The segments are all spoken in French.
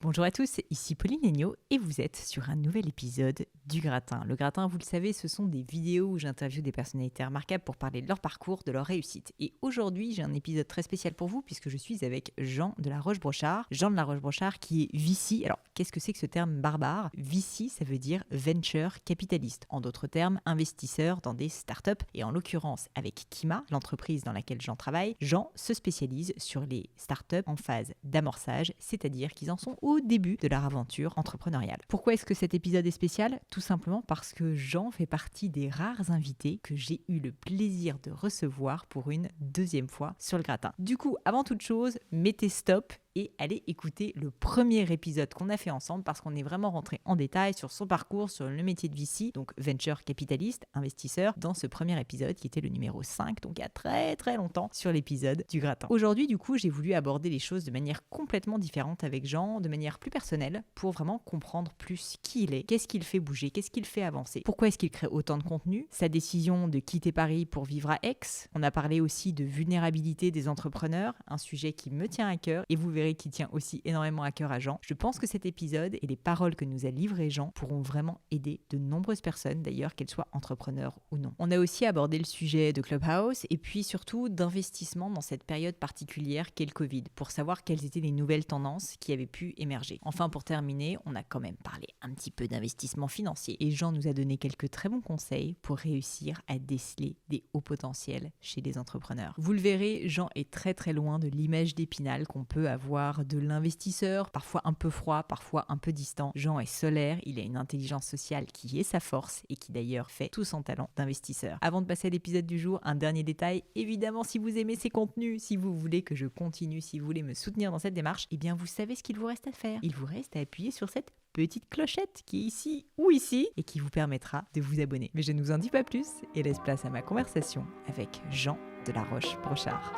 Bonjour à tous, ici Pauline Agneau et vous êtes sur un nouvel épisode du Gratin. Le Gratin, vous le savez, ce sont des vidéos où j'interviewe des personnalités remarquables pour parler de leur parcours, de leur réussite. Et aujourd'hui, j'ai un épisode très spécial pour vous puisque je suis avec Jean de la Roche-Brochard. Jean de la Roche-Brochard qui est VC. Alors, qu'est-ce que c'est que ce terme barbare ? VC, ça veut dire Venture Capitalist. En d'autres termes, investisseur dans des startups. Et en l'occurrence, avec Kima, l'entreprise dans laquelle Jean travaille, Jean se spécialise sur les startups en phase d'amorçage, c'est-à-dire qu'ils en sont au début de leur aventure entrepreneuriale. Pourquoi est-ce que cet épisode est spécial ? Tout simplement parce que Jean fait partie des rares invités que j'ai eu le plaisir de recevoir pour une deuxième fois sur le Gratin. Du coup, avant toute chose, mettez stop et allez écouter le premier épisode qu'on a fait ensemble parce qu'on est vraiment rentré en détail sur son parcours, sur le métier de VC, donc Venture Capitalist, investisseur, dans ce premier épisode qui était le numéro 5, donc il y a très très longtemps, sur l'épisode du Gratin. Aujourd'hui, du coup, j'ai voulu aborder les choses de manière complètement différente avec Jean, de manière plus personnelle, pour vraiment comprendre plus qui il est, qu'est-ce qu'il fait bouger, qu'est-ce qu'il fait avancer, pourquoi est-ce qu'il crée autant de contenu, sa décision de quitter Paris pour vivre à Aix. On a parlé aussi de vulnérabilité des entrepreneurs, un sujet qui me tient à cœur, et vous verrez qui tient aussi énormément à cœur à Jean. Je pense que cet épisode et les paroles que nous a livrées Jean pourront vraiment aider de nombreuses personnes, d'ailleurs qu'elles soient entrepreneurs ou non. On a aussi abordé le sujet de Clubhouse et puis surtout d'investissement dans cette période particulière qu'est le Covid, pour savoir quelles étaient les nouvelles tendances qui avaient pu émerger. Enfin, pour terminer, on a quand même parlé un petit peu d'investissement financier et Jean nous a donné quelques très bons conseils pour réussir à déceler des hauts potentiels chez les entrepreneurs. Vous le verrez, Jean est très très loin de l'image d'Épinal qu'on peut avoir de l'investisseur, parfois un peu froid, parfois un peu distant. Jean est solaire, il a une intelligence sociale qui est sa force et qui d'ailleurs fait tout son talent d'investisseur. Avant de passer à l'épisode du jour, un dernier détail, évidemment si vous aimez ces contenus, si vous voulez que je continue, si vous voulez me soutenir dans cette démarche, eh bien vous savez ce qu'il vous reste à faire. Il vous reste à appuyer sur cette petite clochette qui est ici ou ici et qui vous permettra de vous abonner. Mais je ne vous en dis pas plus et laisse place à ma conversation avec Jean de la Roche-Brochard.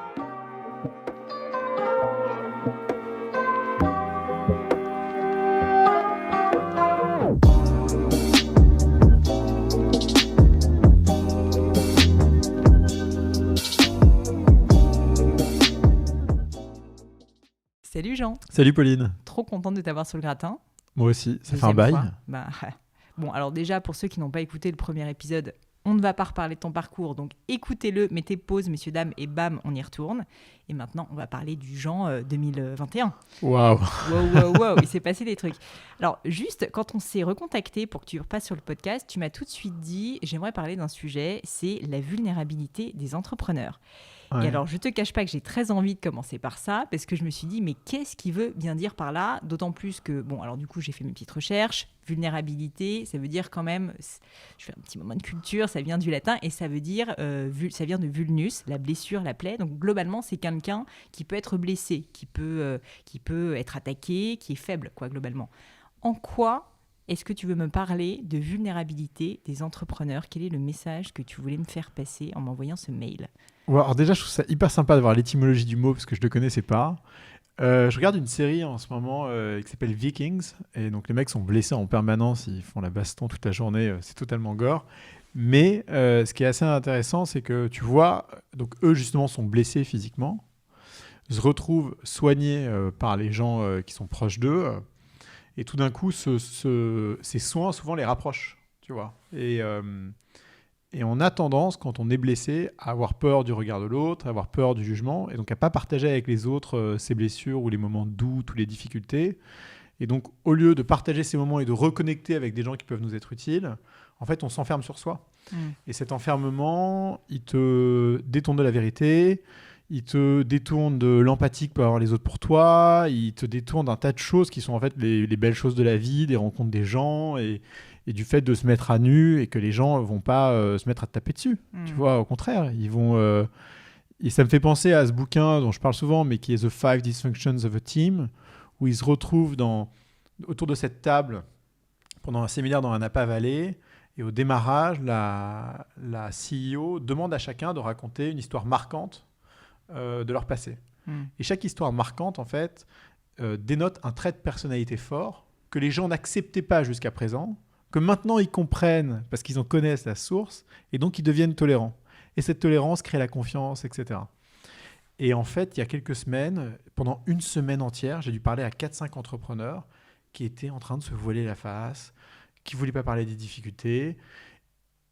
Salut Jean. Salut Pauline. Trop contente de t'avoir sur le Gratin. Moi aussi, ça fait Deuxième un bail. fois. Bon, alors déjà, pour ceux qui n'ont pas écouté le premier épisode, on ne va pas reparler de ton parcours, donc écoutez-le, mettez pause, messieurs, dames, et bam, on y retourne. Et maintenant, on va parler du Jean 2021. Waouh. Wow, il s'est passé des trucs. Alors, juste, quand on s'est recontacté pour que tu repasses sur le podcast, tu m'as tout de suite dit, j'aimerais parler d'un sujet, c'est la vulnérabilité des entrepreneurs. Ouais. Et alors, je te cache pas que j'ai très envie de commencer par ça, parce que je me suis dit, mais qu'est-ce qu'il veut bien dire par là ? D'autant plus que, bon, alors du coup, j'ai fait mes petites recherches. Vulnérabilité, ça veut dire quand même, je fais un petit moment de culture, ça vient du latin, et ça veut dire, ça vient de vulnus, la blessure, la plaie. Donc, globalement, c'est quelqu'un qui peut être blessé, qui peut être attaqué, qui est faible, quoi, globalement. En quoi est-ce que tu veux me parler de vulnérabilité des entrepreneurs ? Quel est le message que tu voulais me faire passer en m'envoyant ce mail ? Ouais, alors déjà, je trouve ça hyper sympa de voir l'étymologie du mot parce que je ne le connaissais pas. Je regarde une série en ce moment qui s'appelle Vikings. Et donc, les mecs sont blessés en permanence. Ils font la baston toute la journée. C'est totalement gore. Mais ce qui est assez intéressant, c'est que tu vois, donc eux, justement, sont blessés physiquement, se retrouvent soignés par les gens qui sont proches d'eux. Et tout d'un coup, ces soins, souvent, les rapprochent. Tu vois. Et on a tendance, quand on est blessé, à avoir peur du regard de l'autre, à avoir peur du jugement, et donc à ne pas partager avec les autres ses blessures ou les moments de doute ou les difficultés. Et donc, au lieu de partager ces moments et de reconnecter avec des gens qui peuvent nous être utiles, en fait, on s'enferme sur soi. Et cet enfermement, il te détourne de la vérité, il te détourne de l'empathie que peuvent avoir les autres pour toi, il te détourne d'un tas de choses qui sont en fait les belles choses de la vie, des rencontres des gens et du fait de se mettre à nu et que les gens ne vont pas se mettre à te taper dessus. Tu vois, au contraire, ils vont... Et ça me fait penser à ce bouquin dont je parle souvent, mais qui est The 5 Dysfunctions of a Team, où ils se retrouvent autour de cette table pendant un séminaire dans un Napa Valley. Et au démarrage, la CEO demande à chacun de raconter une histoire marquante de leur passé. Et chaque histoire marquante, en fait, dénote un trait de personnalité fort que les gens n'acceptaient pas jusqu'à présent, que maintenant ils comprennent parce qu'ils en connaissent la source, et donc ils deviennent tolérants. Et cette tolérance crée la confiance, etc. Et en fait, il y a quelques semaines, pendant une semaine entière, j'ai dû parler à 4-5 entrepreneurs qui étaient en train de se voiler la face, qui ne voulaient pas parler des difficultés.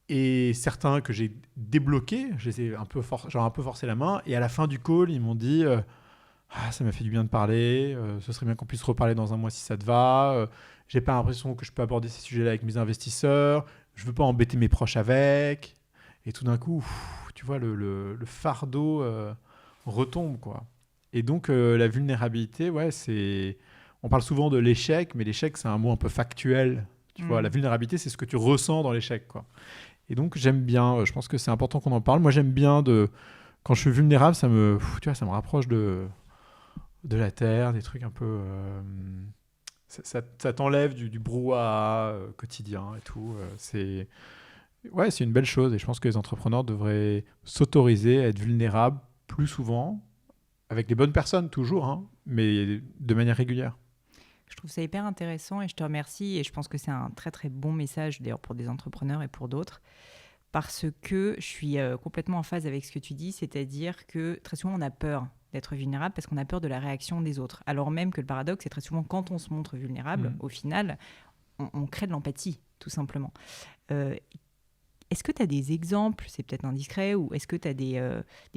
Et certains que j'ai débloqués, je les ai un peu forcé la main. Et à la fin du call, ils m'ont dit ça m'a fait du bien de parler, ce serait bien qu'on puisse reparler dans un mois si ça te va. J'ai pas l'impression que je peux aborder ces sujets-là avec mes investisseurs. Je veux pas embêter mes proches avec. Et tout d'un coup, tu vois, le fardeau retombe, quoi. Et donc, la vulnérabilité, ouais, c'est... On parle souvent de l'échec, mais l'échec, c'est un mot un peu factuel. Tu vois, la vulnérabilité, c'est ce que tu ressens dans l'échec, quoi. Et donc, j'aime bien, je pense que c'est important qu'on en parle. Moi, j'aime bien quand je suis vulnérable, tu vois, ça me rapproche de la terre, des trucs un peu... ça t'enlève du brouhaha quotidien et tout. C'est une belle chose et je pense que les entrepreneurs devraient s'autoriser à être vulnérables plus souvent, avec les bonnes personnes toujours, hein, mais de manière régulière. Je trouve ça hyper intéressant et je te remercie. Et je pense que c'est un très très bon message d'ailleurs pour des entrepreneurs et pour d'autres. Parce que je suis complètement en phase avec ce que tu dis, c'est-à-dire que très souvent on a peur d'être vulnérable parce qu'on a peur de la réaction des autres. Alors même que le paradoxe, c'est très souvent quand on se montre vulnérable, au final, on crée de l'empathie, tout simplement. Est-ce que tu as des exemples, c'est peut-être indiscret, ou est-ce que tu as des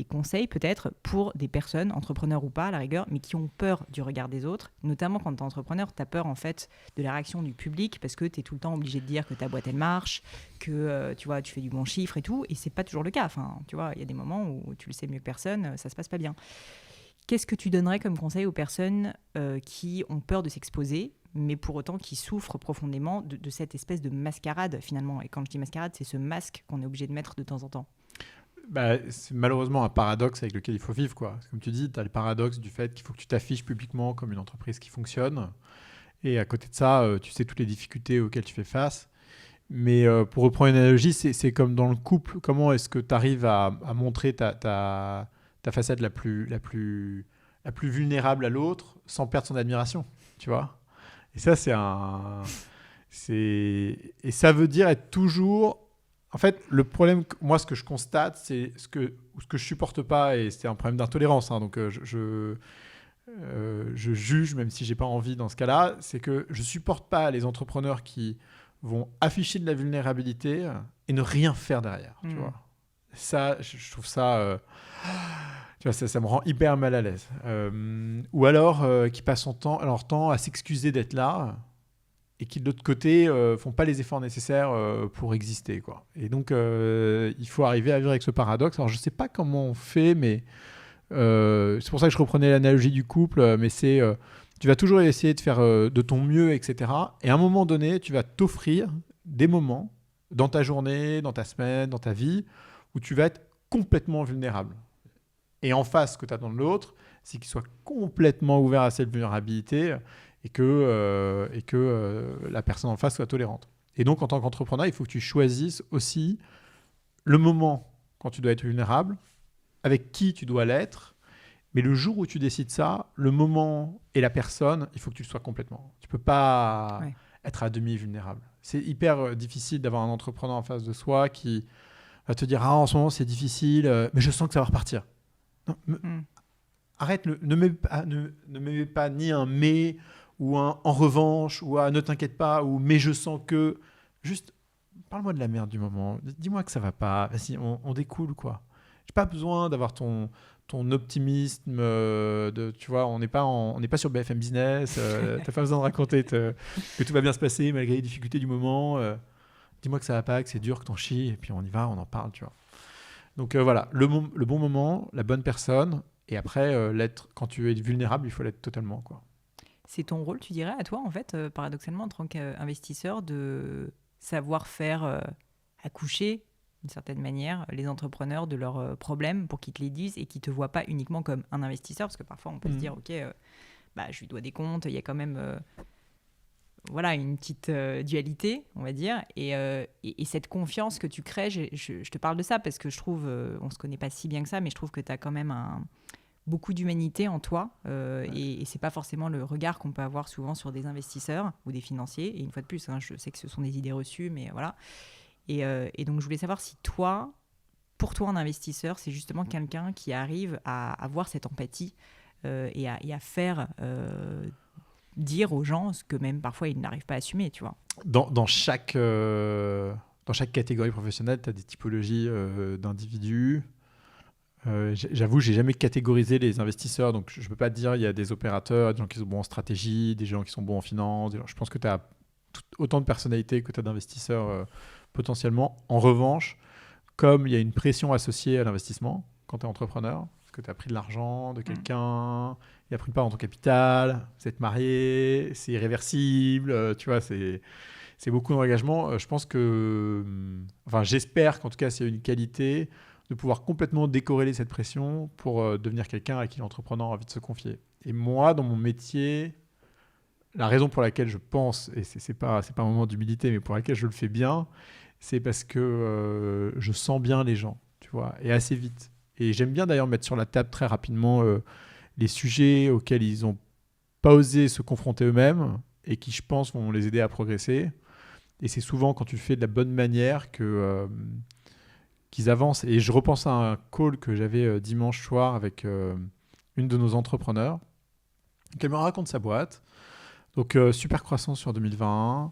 conseils peut-être pour des personnes, entrepreneurs ou pas à la rigueur, mais qui ont peur du regard des autres, notamment quand tu es entrepreneur, tu as peur en fait de la réaction du public parce que tu es tout le temps obligé de dire que ta boîte elle marche, que tu vois, tu fais du bon chiffre et tout, et c'est pas toujours le cas. Enfin, tu vois, il y a des moments où tu le sais mieux que personne, ça se passe pas bien. Qu'est-ce que tu donnerais comme conseil aux personnes qui ont peur de s'exposer, mais pour autant qui souffrent profondément de cette espèce de mascarade finalement? Et quand je dis mascarade, c'est ce masque qu'on est obligé de mettre de temps en temps. C'est malheureusement un paradoxe avec lequel il faut vivre, quoi. Comme tu dis, tu as le paradoxe du fait qu'il faut que tu t'affiches publiquement comme une entreprise qui fonctionne. Et à côté de ça, tu sais toutes les difficultés auxquelles tu fais face. Mais pour reprendre une analogie, c'est comme dans le couple. Comment est-ce que tu arrives à montrer ta facette la plus vulnérable à l'autre sans perdre son admiration, tu vois? Et ça, et ça veut dire être toujours... En fait, le problème, moi, ce que je constate, c'est ce que je supporte pas, et c'est un problème d'intolérance, hein, donc je juge, même si j'ai pas envie dans ce cas-là, c'est que je supporte pas les entrepreneurs qui vont afficher de la vulnérabilité et ne rien faire derrière, tu vois. Ça, je trouve ça... tu vois, ça me rend hyper mal à l'aise. Ou alors, qui passent leur temps à s'excuser d'être là et qui, de l'autre côté, font pas les efforts nécessaires pour exister, quoi. Et donc, il faut arriver à vivre avec ce paradoxe. Alors, je sais pas comment on fait, mais c'est pour ça que je reprenais l'analogie du couple, mais tu vas toujours essayer de faire de ton mieux, etc. Et à un moment donné, tu vas t'offrir des moments dans ta journée, dans ta semaine, dans ta vie, où tu vas être complètement vulnérable. Et en face, ce que tu attends de l'autre, c'est qu'il soit complètement ouvert à cette vulnérabilité et que la personne en face soit tolérante. Et donc, en tant qu'entrepreneur, il faut que tu choisisses aussi le moment quand tu dois être vulnérable, avec qui tu dois l'être. Mais le jour où tu décides ça, le moment et la personne, il faut que tu le sois complètement. Tu ne peux pas être à demi vulnérable. C'est hyper difficile d'avoir un entrepreneur en face de soi qui va te dire « Ah, en ce moment, c'est difficile, mais je sens que ça va repartir. » Non, arrête, ne mets pas ni un « mais » ou un « en revanche » ou un « ne t'inquiète pas » ou « mais je sens que… » Juste, parle-moi de la merde du moment. Dis-moi que ça va pas. Vas-y, on découle, quoi. J'ai pas besoin d'avoir ton optimisme. Tu vois, on n'est pas sur BFM Business. T'as pas besoin de raconter que tout va bien se passer malgré les difficultés du moment. Dis-moi que ça va pas, que c'est dur, que t'en chies, et puis on y va, on en parle, tu vois. Donc voilà, le bon moment, la bonne personne, et après, quand tu es vulnérable, il faut l'être totalement, quoi. C'est ton rôle, tu dirais, à toi, en fait, paradoxalement, en tant qu'investisseur, de savoir faire accoucher, d'une certaine manière, les entrepreneurs de leurs problèmes pour qu'ils te les disent et qu'ils ne te voient pas uniquement comme un investisseur, parce que parfois, on peut se dire, OK, je lui dois des comptes, il y a quand même voilà, une petite dualité, on va dire. Et cette confiance que tu crées, je te parle de ça parce que je trouve, on ne se connaît pas si bien que ça, mais je trouve que tu as quand même beaucoup d'humanité en toi et c'est pas forcément le regard qu'on peut avoir souvent sur des investisseurs ou des financiers. Et une fois de plus, je sais que ce sont des idées reçues, mais voilà. Et donc, je voulais savoir si toi, pour toi, un investisseur, c'est justement quelqu'un qui arrive à avoir cette empathie et à faire dire aux gens ce que même parfois ils n'arrivent pas à assumer, tu vois. Dans chaque catégorie professionnelle, tu as des typologies d'individus. J'avoue, j'ai jamais catégorisé les investisseurs, donc je peux pas te dire il y a des opérateurs, des gens qui sont bons en stratégie, des gens qui sont bons en finance. Je pense que tu as autant de personnalités que tu as d'investisseurs potentiellement. En revanche, comme il y a une pression associée à l'investissement quand tu es entrepreneur, parce que tu as pris de l'argent de quelqu'un, il a pris une part dans ton capital, vous êtes marié, c'est irréversible, tu vois, c'est beaucoup d'engagement. Je pense que, enfin, j'espère qu'en tout cas, c'est une qualité de pouvoir complètement décorréler cette pression pour devenir quelqu'un à qui l'entrepreneur a envie de se confier. Et moi, dans mon métier, la raison pour laquelle je pense, et c'est pas un moment d'humilité, mais pour laquelle je le fais bien, c'est parce que je sens bien les gens, tu vois, et assez vite. Et j'aime bien d'ailleurs mettre sur la table très rapidement les sujets auxquels ils n'ont pas osé se confronter eux-mêmes et qui, je pense, vont les aider à progresser. Et c'est souvent quand tu le fais de la bonne manière qu'ils avancent. Et je repense à un call que j'avais dimanche soir avec une de nos entrepreneurs, qui me raconte sa boîte. Donc, super croissance sur 2021,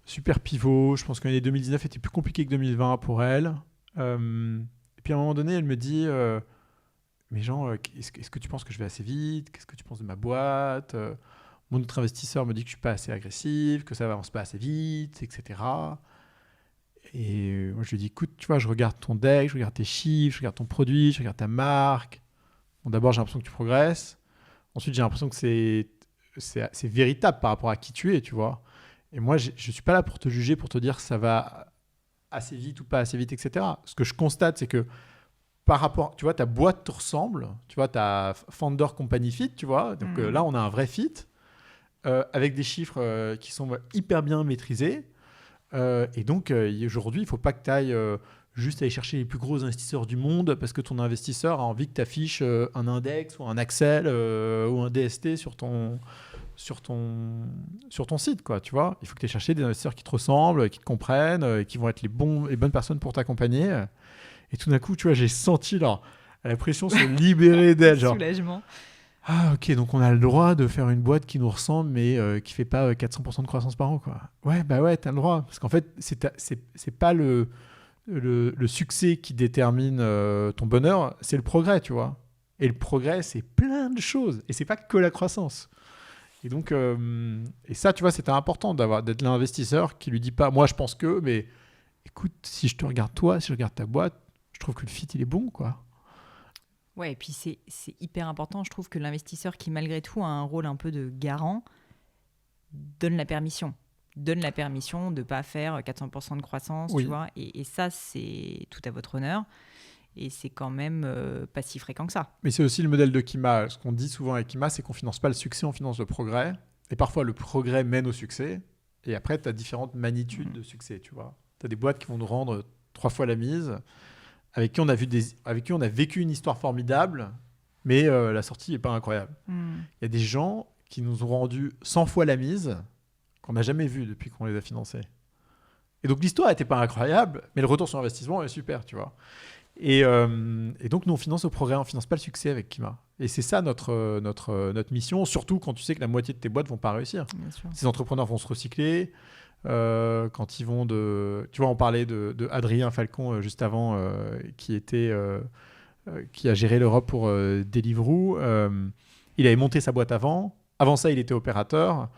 super pivot. Je pense que l'année 2019 était plus compliquée que 2020 pour elle. Et puis, à un moment donné, elle me dit mais Jean, est-ce que tu penses que je vais assez vite? Qu'est-ce que tu penses de ma boîte? Mon autre investisseur me dit que je ne suis pas assez agressif, que ça n'avance pas assez vite, etc. Et moi, je lui dis, écoute, tu vois, je regarde ton deck, je regarde tes chiffres, je regarde ton produit, je regarde ta marque. Bon, d'abord, j'ai l'impression que tu progresses. Ensuite, j'ai l'impression que c'est véritable par rapport à qui tu es, tu vois. Et moi, je ne suis pas là pour te juger, pour te dire ça va assez vite ou pas assez vite, etc. Ce que je constate, c'est que par rapport, tu vois, ta boîte te ressemble, tu vois, ta Founder Company Fit, tu vois. Donc là, on a un vrai fit avec des chiffres qui sont hyper bien maîtrisés. Et donc, aujourd'hui, il ne faut pas que tu ailles juste aller chercher les plus gros investisseurs du monde parce que ton investisseur a envie que tu affiches un index ou un Excel ou un DST sur ton site, quoi, tu vois. Il faut que tu aies cherché des investisseurs qui te ressemblent, qui te comprennent, et qui vont être les bonnes personnes pour t'accompagner. Et tout d'un coup, tu vois, j'ai senti la pression se libérer d'elle. Genre, soulagement. Ah, ok, donc on a le droit de faire une boîte qui nous ressemble, mais qui fait pas 400% de croissance par an, quoi. Ouais, bah ouais, t'as le droit. Parce qu'en fait, c'est pas le succès qui détermine ton bonheur, c'est le progrès, tu vois. Et le progrès, c'est plein de choses. Et c'est pas que la croissance. Et donc, et ça, tu vois, c'était important d'être l'investisseur qui lui dit pas, moi, je pense que, mais écoute, si je te regarde toi, si je regarde ta boîte, je trouve que le fit, il est bon, quoi. Ouais, et puis c'est hyper important. Je trouve que l'investisseur qui, malgré tout, a un rôle un peu de garant, donne la permission. Donne la permission de ne pas faire 400% de croissance, Oui. tu vois. Et ça, c'est tout à votre honneur. Et c'est quand même pas si fréquent que ça. Mais c'est aussi le modèle de Kima. Ce qu'on dit souvent avec Kima, c'est qu'on ne finance pas le succès, on finance le progrès. Et parfois, le progrès mène au succès. Et après, tu as différentes magnitudes de succès, tu vois. Tu as des boîtes qui vont nous rendre 3 fois la mise, avec qui on a vécu une histoire formidable, mais la sortie n'est pas incroyable. Il y a des gens qui nous ont rendu 100 fois la mise, qu'on n'a jamais vu depuis qu'on les a financés. Et donc, l'histoire n'était pas incroyable, mais le retour sur investissement est super, tu vois. Et donc, nous, on finance le progrès, on ne finance pas le succès avec Kima. Et c'est ça notre mission, surtout quand tu sais que la moitié de tes boîtes ne vont pas réussir. Bien sûr. Ces entrepreneurs vont se recycler. Quand ils vont tu vois, on parlait de Adrien Falcon juste avant, qui a géré l'Europe pour Deliveroo. Il avait monté sa boîte avant. Avant ça, il était opérateur.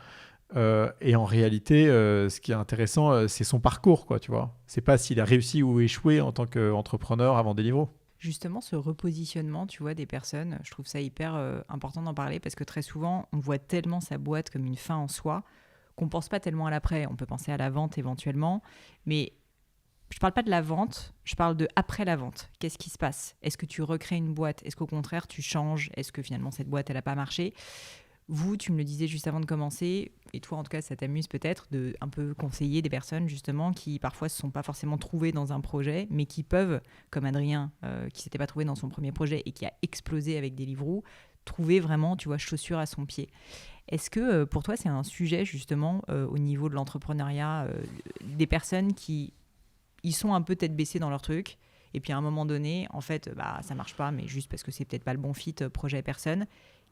Et en réalité, ce qui est intéressant, c'est son parcours, quoi, tu vois. C'est pas s'il a réussi ou échoué en tant qu'entrepreneur avant Deliveroo. Justement, ce repositionnement, tu vois, des personnes, je trouve ça hyper important d'en parler parce que très souvent, on voit tellement sa boîte comme une fin en soi qu'on pense pas tellement à l'après. On peut penser à la vente éventuellement, mais je parle pas de la vente, je parle de après la vente. Qu'est-ce qui se passe? Est-ce que tu recrées une boîte? Est-ce qu'au contraire, tu changes? Est-ce que finalement, cette boîte, elle n'a pas marché? Vous, tu me le disais juste avant de commencer, et toi en tout cas ça t'amuse peut-être de un peu conseiller des personnes justement qui parfois se sont pas forcément trouvées dans un projet, mais qui peuvent, comme Adrien qui s'était pas trouvé dans son premier projet et qui a explosé avec Deliveroo, trouver vraiment, tu vois, chaussure à son pied. Est-ce que pour toi c'est un sujet justement au niveau de l'entrepreneuriat, des personnes qui ils sont un peu tête baissée dans leur truc et puis à un moment donné, en fait, ça marche pas, mais juste parce que c'est peut-être pas le bon fit projet personne.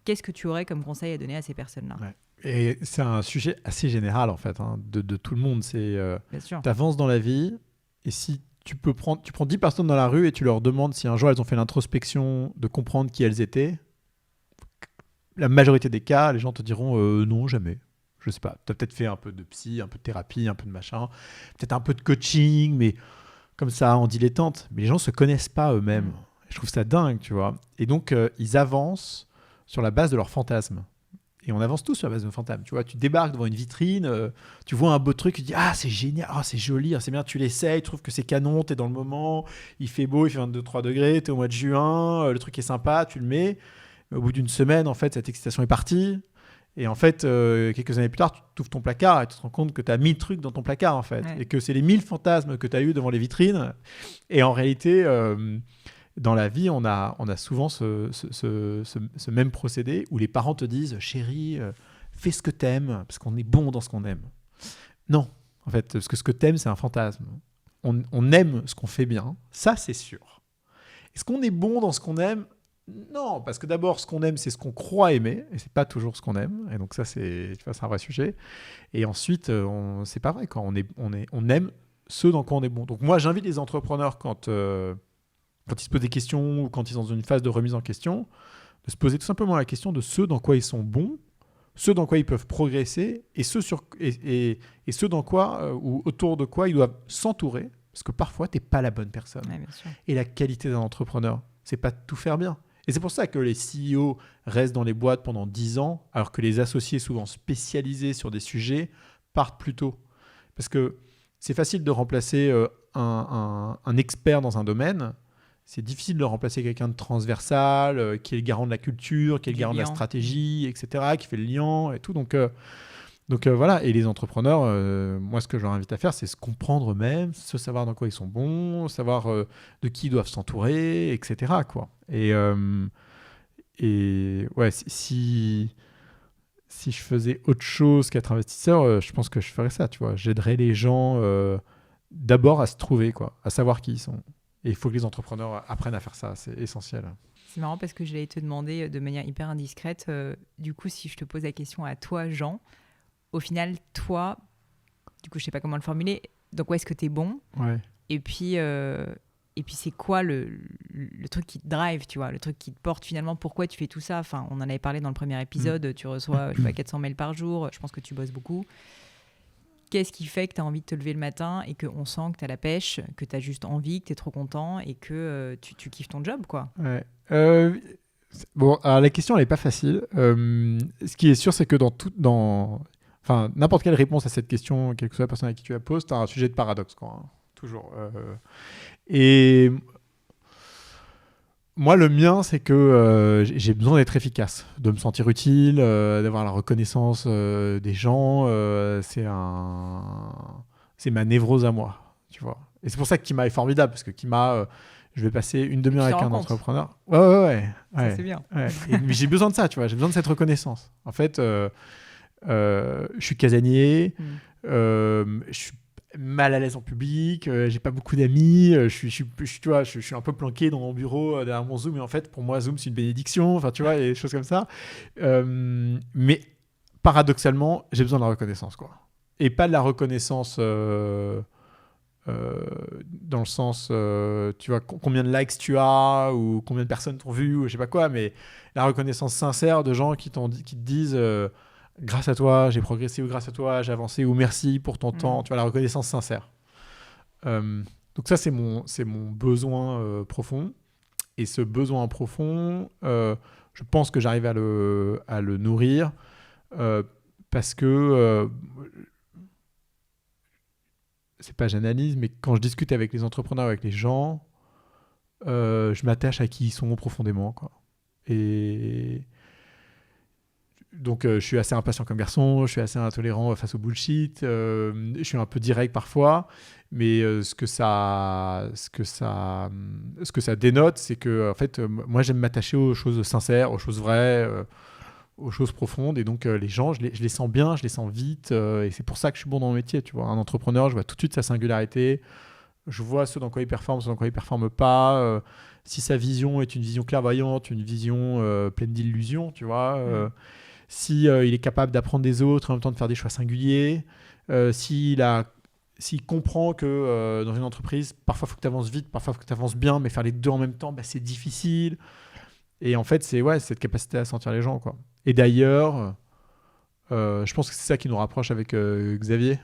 Qu'est-ce que tu aurais comme conseil à donner à ces personnes-là? Ouais. Et c'est un sujet assez général en fait, hein, de tout le monde. C'est Bien sûr. t'avances dans la vie et si tu prends 10 personnes dans la rue et tu leur demandes si un jour elles ont fait l'introspection de comprendre qui elles étaient, la majorité des cas, les gens te diront non, jamais. Je sais pas. Tu as peut-être fait un peu de psy, un peu de thérapie, un peu de machin, peut-être un peu de coaching, mais comme ça en dilettante. Mais les gens se connaissent pas eux-mêmes. Je trouve ça dingue, tu vois. Et donc ils avancent sur la base de leurs fantasmes. Et on avance tous sur la base de nos fantasmes. Tu vois, tu débarques devant une vitrine, tu vois un beau truc, tu dis ah c'est génial, ah c'est joli, ah, c'est bien, tu l'essayes, tu trouves que c'est canon, t'es dans le moment, il fait beau, il fait 22-3 degrés, t'es au mois de juin, le truc est sympa, tu le mets. Au bout d'une semaine, en fait, cette excitation est partie. Et en fait, quelques années plus tard, tu ouvres ton placard et tu te rends compte que tu as 1000 trucs dans ton placard, en fait. Ouais. Et que c'est les 1000 fantasmes que tu as eus devant les vitrines. Et en réalité, dans la vie, on a souvent ce même procédé où les parents te disent « Chérie, fais ce que t'aimes, parce qu'on est bon dans ce qu'on aime. » Non, en fait, parce que ce que t'aimes, c'est un fantasme. On aime ce qu'on fait bien, ça, c'est sûr. Est-ce qu'on est bon dans ce qu'on aime ? Non, parce que d'abord, ce qu'on aime, c'est ce qu'on croit aimer, et c'est pas toujours ce qu'on aime. Et donc ça, c'est un vrai sujet. Et ensuite, c'est pas vrai. Quand on aime ce dans quoi on est bon. Donc moi, j'invite les entrepreneurs quand ils se posent des questions ou quand ils sont dans une phase de remise en question, de se poser tout simplement la question de ce dans quoi ils sont bons, ce dans quoi ils peuvent progresser, et ce dans quoi ou autour de quoi ils doivent s'entourer, parce que parfois, t'es pas la bonne personne. Ouais, bien sûr. Et la qualité d'un entrepreneur, c'est pas de tout faire bien. Et c'est pour ça que les CEO restent dans les boîtes pendant 10 ans, alors que les associés souvent spécialisés sur des sujets partent plus tôt. Parce que c'est facile de remplacer un expert dans un domaine. C'est difficile de remplacer quelqu'un de transversal, qui est le garant de la culture, qui est le garant de la stratégie, etc., qui fait le lien et tout. Donc voilà, et les entrepreneurs, moi ce que je leur invite à faire, c'est se comprendre eux-mêmes, se savoir dans quoi ils sont bons, savoir de qui ils doivent s'entourer, etc., quoi. Et ouais, si je faisais autre chose qu'être investisseur, je pense que je ferais ça, tu vois. J'aiderais les gens d'abord à se trouver, quoi, à savoir qui ils sont. Et il faut que les entrepreneurs apprennent à faire ça, c'est essentiel. C'est marrant parce que j'allais te demander de manière hyper indiscrète, du coup, si je te pose la question à toi, Jean, au final, toi, du coup, je sais pas comment le formuler, donc où est-ce que tu es bon ? Ouais. Et puis c'est quoi le truc qui te drive, tu vois, le truc qui te porte finalement, pourquoi tu fais tout ça ? Enfin, on en avait parlé dans le premier épisode, tu reçois, je sais pas, 400 mails par jour, je pense que tu bosses beaucoup. Qu'est-ce qui fait que tu as envie de te lever le matin et qu'on sent que tu as la pêche, que tu as juste envie, que tu es trop content et que tu kiffes ton job, quoi ? Ouais. Bon, alors la question, elle n'est pas facile. Ce qui est sûr, c'est que enfin, n'importe quelle réponse à cette question, quelle que soit la personne à qui tu la poses, tu as un sujet de paradoxe, quoi, hein, toujours. Et moi, le mien, c'est que j'ai besoin d'être efficace, de me sentir utile, d'avoir la reconnaissance des gens. C'est ma névrose à moi, tu vois. Et c'est pour ça que Kima est formidable, parce que Kima, je vais passer une demi-heure avec un entrepreneur. Ouais. Ça, c'est bien. Ouais. Mais j'ai besoin de ça, tu vois. J'ai besoin de cette reconnaissance. En fait, je suis casanier, je suis mal à l'aise en public, j'ai pas beaucoup d'amis, tu vois, je suis un peu planqué dans mon bureau derrière mon Zoom, et en fait, pour moi, Zoom, c'est une bénédiction, enfin, tu vois, et des choses comme ça. Mais paradoxalement, j'ai besoin de la reconnaissance, quoi. Et pas de la reconnaissance dans le sens, tu vois, combien de likes tu as, ou combien de personnes t'ont vu, ou je sais pas quoi, mais la reconnaissance sincère de gens qui te disent grâce à toi, j'ai progressé, ou grâce à toi, j'ai avancé, ou merci pour ton temps. Tu vois, la reconnaissance sincère. Donc ça, c'est mon besoin profond. Et ce besoin profond, je pense que j'arrive à le nourrir parce que c'est pas j'analyse, mais quand je discute avec les entrepreneurs, avec les gens, je m'attache à qui ils sont profondément, quoi. Et donc, je suis assez impatient comme garçon, je suis assez intolérant face au bullshit, je suis un peu direct parfois, mais ce que ça dénote, c'est que en fait, moi, j'aime m'attacher aux choses sincères, aux choses vraies, aux choses profondes, et donc les gens, je les sens bien, je les sens vite, et c'est pour ça que je suis bon dans mon métier, tu vois. Un entrepreneur, je vois tout de suite sa singularité, Je vois ce dans quoi il performe, ce dans quoi il performe pas. Si sa vision est une vision clairvoyante, une vision pleine d'illusions, tu vois. Si il est capable d'apprendre des autres et en même temps de faire des choix singuliers. S'il comprend que dans une entreprise, parfois il faut que tu avances vite, parfois il faut que tu avances bien, mais faire les deux en même temps, c'est difficile. Et en fait, c'est cette capacité à sentir les gens, quoi. Et d'ailleurs, je pense que c'est ça qui nous rapproche avec Xavier.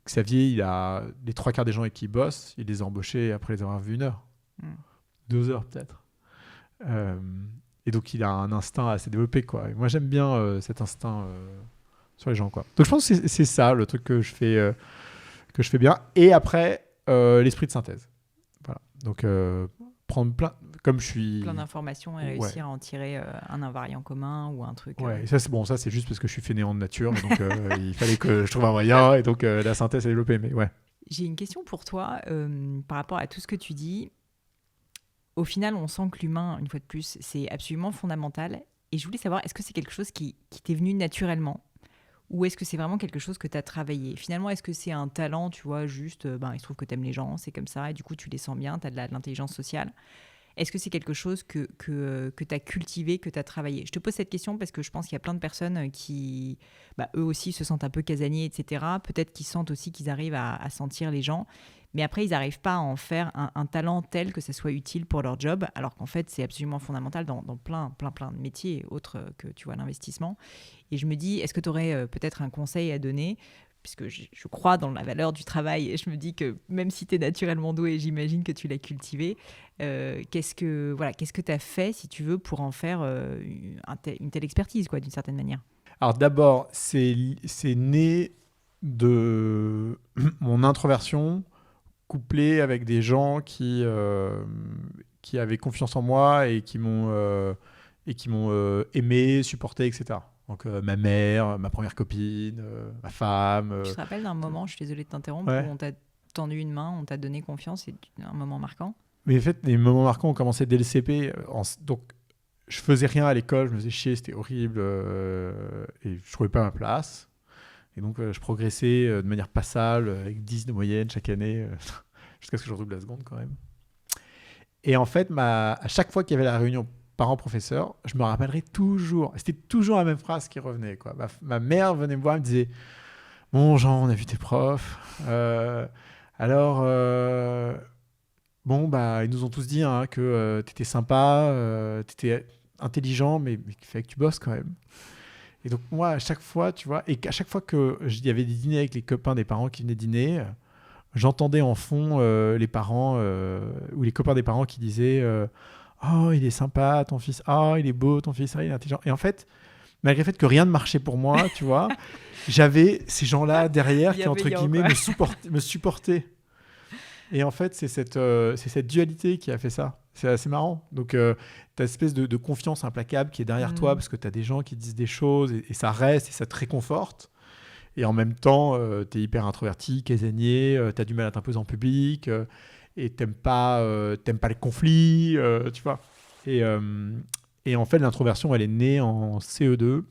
Xavier, il a les 3/4 des gens avec qui il bosse, il les a embauchés après les avoir vus 1 heure. 2 heures peut-être. Et donc, il a un instinct assez développé, quoi. Et moi, j'aime bien cet instinct sur les gens, quoi. Donc, je pense que c'est ça le truc que je fais bien. Et après, l'esprit de synthèse. Voilà. Donc, prendre comme je suis... plein d'informations et réussir à en tirer un invariant commun ou un truc. Ouais, ça c'est juste parce que je suis fainéant de nature, donc il fallait que je trouve un moyen, et donc la synthèse est développée, mais ouais. J'ai une question pour toi par rapport à tout ce que tu dis. Au final, on sent que l'humain, une fois de plus, c'est absolument fondamental. Et je voulais savoir, est-ce que c'est quelque chose qui t'est venu naturellement ou est-ce que c'est vraiment quelque chose que tu as travaillé? Finalement, est-ce que c'est un talent, tu vois, juste, il se trouve que tu aimes les gens, c'est comme ça, et du coup, tu les sens bien, tu as de l'intelligence sociale. Est-ce que c'est quelque chose que tu as cultivé, que tu as travaillé? Je te pose cette question parce que je pense qu'il y a plein de personnes qui, eux aussi, se sentent un peu casaniers, etc. Peut-être qu'ils sentent aussi qu'ils arrivent à sentir les gens, mais après, ils n'arrivent pas à en faire un talent tel que ça soit utile pour leur job, alors qu'en fait, c'est absolument fondamental dans plein de métiers autres que, tu vois, l'investissement. Et je me dis, est-ce que tu aurais peut-être un conseil à donner? Puisque je crois dans la valeur du travail, et je me dis que même si tu es naturellement doué, j'imagine que tu l'as cultivé, qu'est-ce que tu as fait, si tu veux, pour en faire une telle expertise, quoi, d'une certaine manière? Alors d'abord, c'est né de mon introversion couplée avec des gens qui avaient confiance en moi et qui m'ont aimé, supporté, etc. Donc ma mère, ma première copine, ma femme. Tu te rappelles d'un moment, je suis désolée de t'interrompre, où on t'a tendu une main, on t'a donné confiance, et un moment marquant? Mais en fait, les moments marquants ont commencé dès le CP. Donc, je faisais rien à l'école, je me faisais chier, c'était horrible, et je trouvais pas ma place. Et donc, je progressais de manière passable, avec 10 de moyenne chaque année, jusqu'à ce que je redouble la seconde quand même. Et en fait, à chaque fois qu'il y avait la réunion parents-professeurs, je me rappellerai toujours, c'était toujours la même phrase qui revenait, quoi. Ma mère venait me voir et me disait « Bon, Jean, on a vu tes profs. Alors, ils nous ont tous dit que tu étais sympa, tu étais intelligent, mais qu'il fallait que tu bosses quand même. » Et donc, moi, à chaque fois, tu vois, et à chaque fois qu'il y avait des dîners avec les copains des parents qui venaient dîner, j'entendais en fond les parents ou les copains des parents qui disaient oh, il est sympa, ton fils. Oh, il est beau, ton fils. Oh, il est intelligent. Et en fait, malgré le fait que rien ne marchait pour moi, tu vois, j'avais ces gens-là derrière qui, entre guillemets, me supportaient. Et en fait, c'est cette dualité qui a fait ça. C'est assez marrant. Donc, tu as une espèce de confiance implacable qui est derrière toi parce que tu as des gens qui disent des choses et ça reste et ça te réconforte. Et en même temps, tu es hyper introverti, casanier, tu as du mal à t'imposer en public et t'aimes pas les conflits, tu vois. Et en fait, l'introversion, elle est née en CE2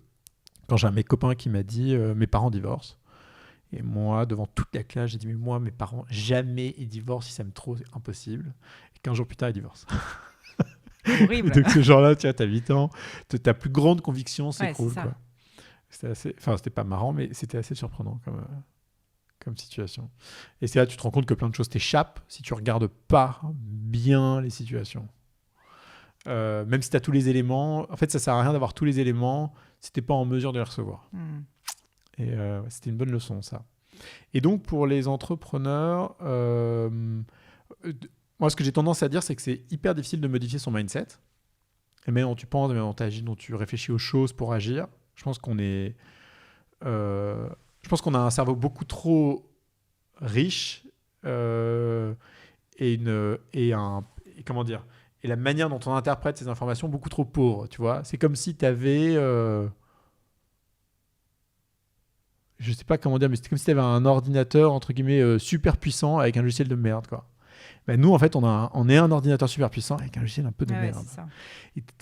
quand j'ai un de mes copains qui m'a dit mes parents divorcent. Et moi, devant toute la classe, j'ai dit mais moi, mes parents, jamais ils divorcent, ils s'aiment trop, c'est impossible. Et 15 jours plus tard, ils divorcent. Horrible. Donc ce genre-là, tu as 8 ans, ta plus grande conviction s'écroule. Ouais, c'était pas marrant, mais c'était assez surprenant comme situation. Et c'est là que tu te rends compte que plein de choses t'échappent si tu regardes pas bien les situations. Même si tu as tous les éléments, en fait, ça sert à rien d'avoir tous les éléments si tu n'es pas en mesure de les recevoir. Et c'était une bonne leçon, ça. Et donc, pour les entrepreneurs, moi, ce que j'ai tendance à dire, c'est que c'est hyper difficile de modifier son mindset. La manière dont tu penses, la manière dont tu agis, dont tu réfléchis aux choses pour agir. Je pense qu'on a un cerveau beaucoup trop riche et la manière dont on interprète ces informations beaucoup trop pauvre, tu vois. C'est comme si tu avais je sais pas comment dire, mais c'est comme si tu avais un ordinateur entre guillemets super puissant avec un logiciel de merde, quoi. Ben nous, en fait, on est un ordinateur super puissant avec un logiciel un peu de merde. C'est ça.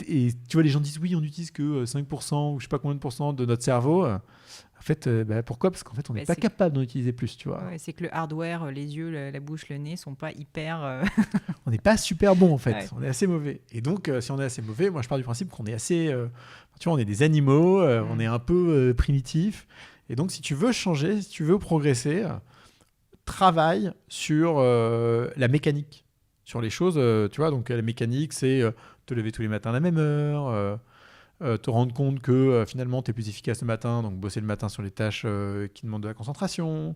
Et tu vois, les gens disent oui, on n'utilise que 5% ou je sais pas combien de pourcents de notre cerveau. fait, pourquoi ? Parce qu'en fait, on n'est pas c'est... capable d'en utiliser plus, tu vois. Ouais, c'est que le hardware, les yeux, la bouche, le nez sont pas hyper... On n'est pas super bon, en fait. Ouais. On est assez mauvais. Et donc, si on est assez mauvais, moi, je pars du principe qu'on est assez... tu vois, on est des animaux, on est un peu primitifs. Et donc, si tu veux changer, si tu veux progresser, travaille sur la mécanique, sur les choses, tu vois. Donc, la mécanique, c'est te lever tous les matins à la même heure, te rendre compte que finalement, tu es plus efficace le matin, donc bosser le matin sur les tâches qui demandent de la concentration,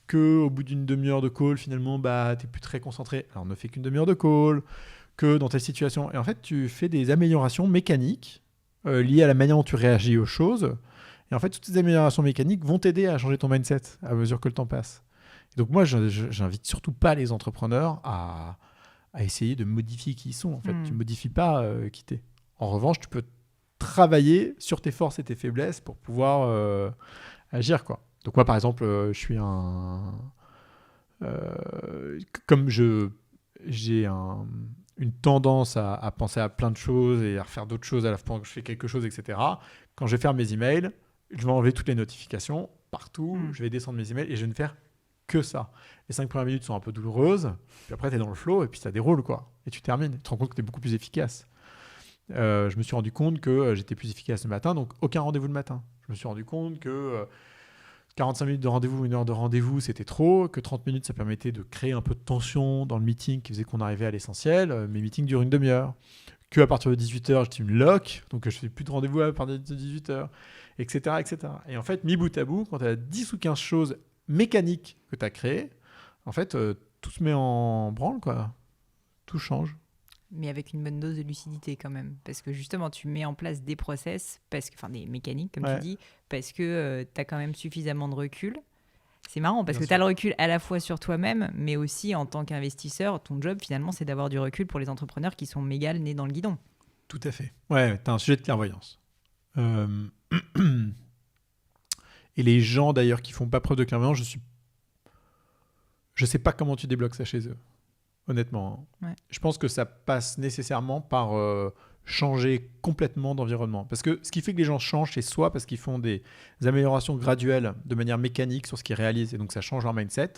qu'au bout d'une demi-heure de call, finalement, tu n'es plus très concentré. Alors, ne fais qu'une demi-heure de call, que dans telle situation. Et en fait, tu fais des améliorations mécaniques liées à la manière dont tu réagis aux choses. Et en fait, toutes ces améliorations mécaniques vont t'aider à changer ton mindset à mesure que le temps passe. Et donc, moi, j'invite surtout pas les entrepreneurs à essayer de modifier qui ils sont. En fait, tu modifies pas qui t'es. En revanche, tu peux travailler sur tes forces et tes faiblesses pour pouvoir agir, quoi. Donc moi, par exemple, je suis comme j'ai une tendance à penser à plein de choses et à refaire d'autres choses à la fois que je fais quelque chose, etc. Quand je vais faire mes emails, je vais enlever toutes les notifications partout, je vais descendre mes emails et je vais ne faire que ça. Les 5 premières minutes sont un peu douloureuses, puis après, tu es dans le flow et puis ça déroule, quoi. Et tu termines. Tu te rends compte que tu es beaucoup plus efficace. Je me suis rendu compte que j'étais plus efficace le matin, donc aucun rendez-vous le matin. Je me suis rendu compte que 45 minutes de rendez-vous, 1 heure de rendez-vous, c'était trop, que 30 minutes, ça permettait de créer un peu de tension dans le meeting qui faisait qu'on arrivait à l'essentiel. Mes meetings durent une demi-heure. Qu'à partir de 18h, j'étais une lock, donc je ne fais plus de rendez-vous à partir de 18h, etc., etc. Et en fait, mis bout à bout, quand tu as 10 ou 15 choses mécaniques que tu as créées, en fait, tout se met en branle, quoi. Tout change. Mais avec une bonne dose de lucidité quand même. Parce que justement, tu mets en place des process, des mécaniques, comme tu dis, parce que tu as quand même suffisamment de recul. C'est marrant, parce que tu as le recul à la fois sur toi-même, mais aussi en tant qu'investisseur, ton job, finalement, c'est d'avoir du recul pour les entrepreneurs qui sont méga le nez dans le guidon. Tout à fait. Ouais, tu as un sujet de clairvoyance. Et les gens, d'ailleurs, qui font pas preuve de clairvoyance, je sais pas comment tu débloques ça chez eux. Honnêtement. Ouais. Je pense que ça passe nécessairement par changer complètement d'environnement. Parce que ce qui fait que les gens changent, c'est soit parce qu'ils font des améliorations graduelles de manière mécanique sur ce qu'ils réalisent, et donc ça change leur mindset,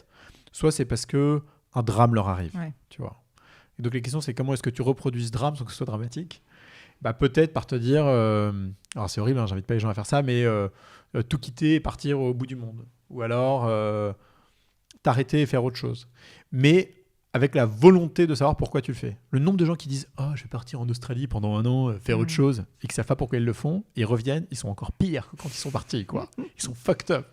soit c'est parce qu'un drame leur arrive. Ouais. Tu vois. Et donc la question, c'est comment est-ce que tu reproduis ce drame sans que ce soit dramatique ? Peut-être par te dire, alors c'est horrible, j'invite pas les gens à faire ça, mais tout quitter et partir au bout du monde. Ou alors t'arrêter et faire autre chose. Mais avec la volonté de savoir pourquoi tu le fais. Le nombre de gens qui disent « Oh, je vais partir en Australie pendant 1 an, faire autre chose », et qui ne savent pas pourquoi ils le font, ils reviennent, ils sont encore pires que quand ils sont partis, quoi. Ils sont fucked up.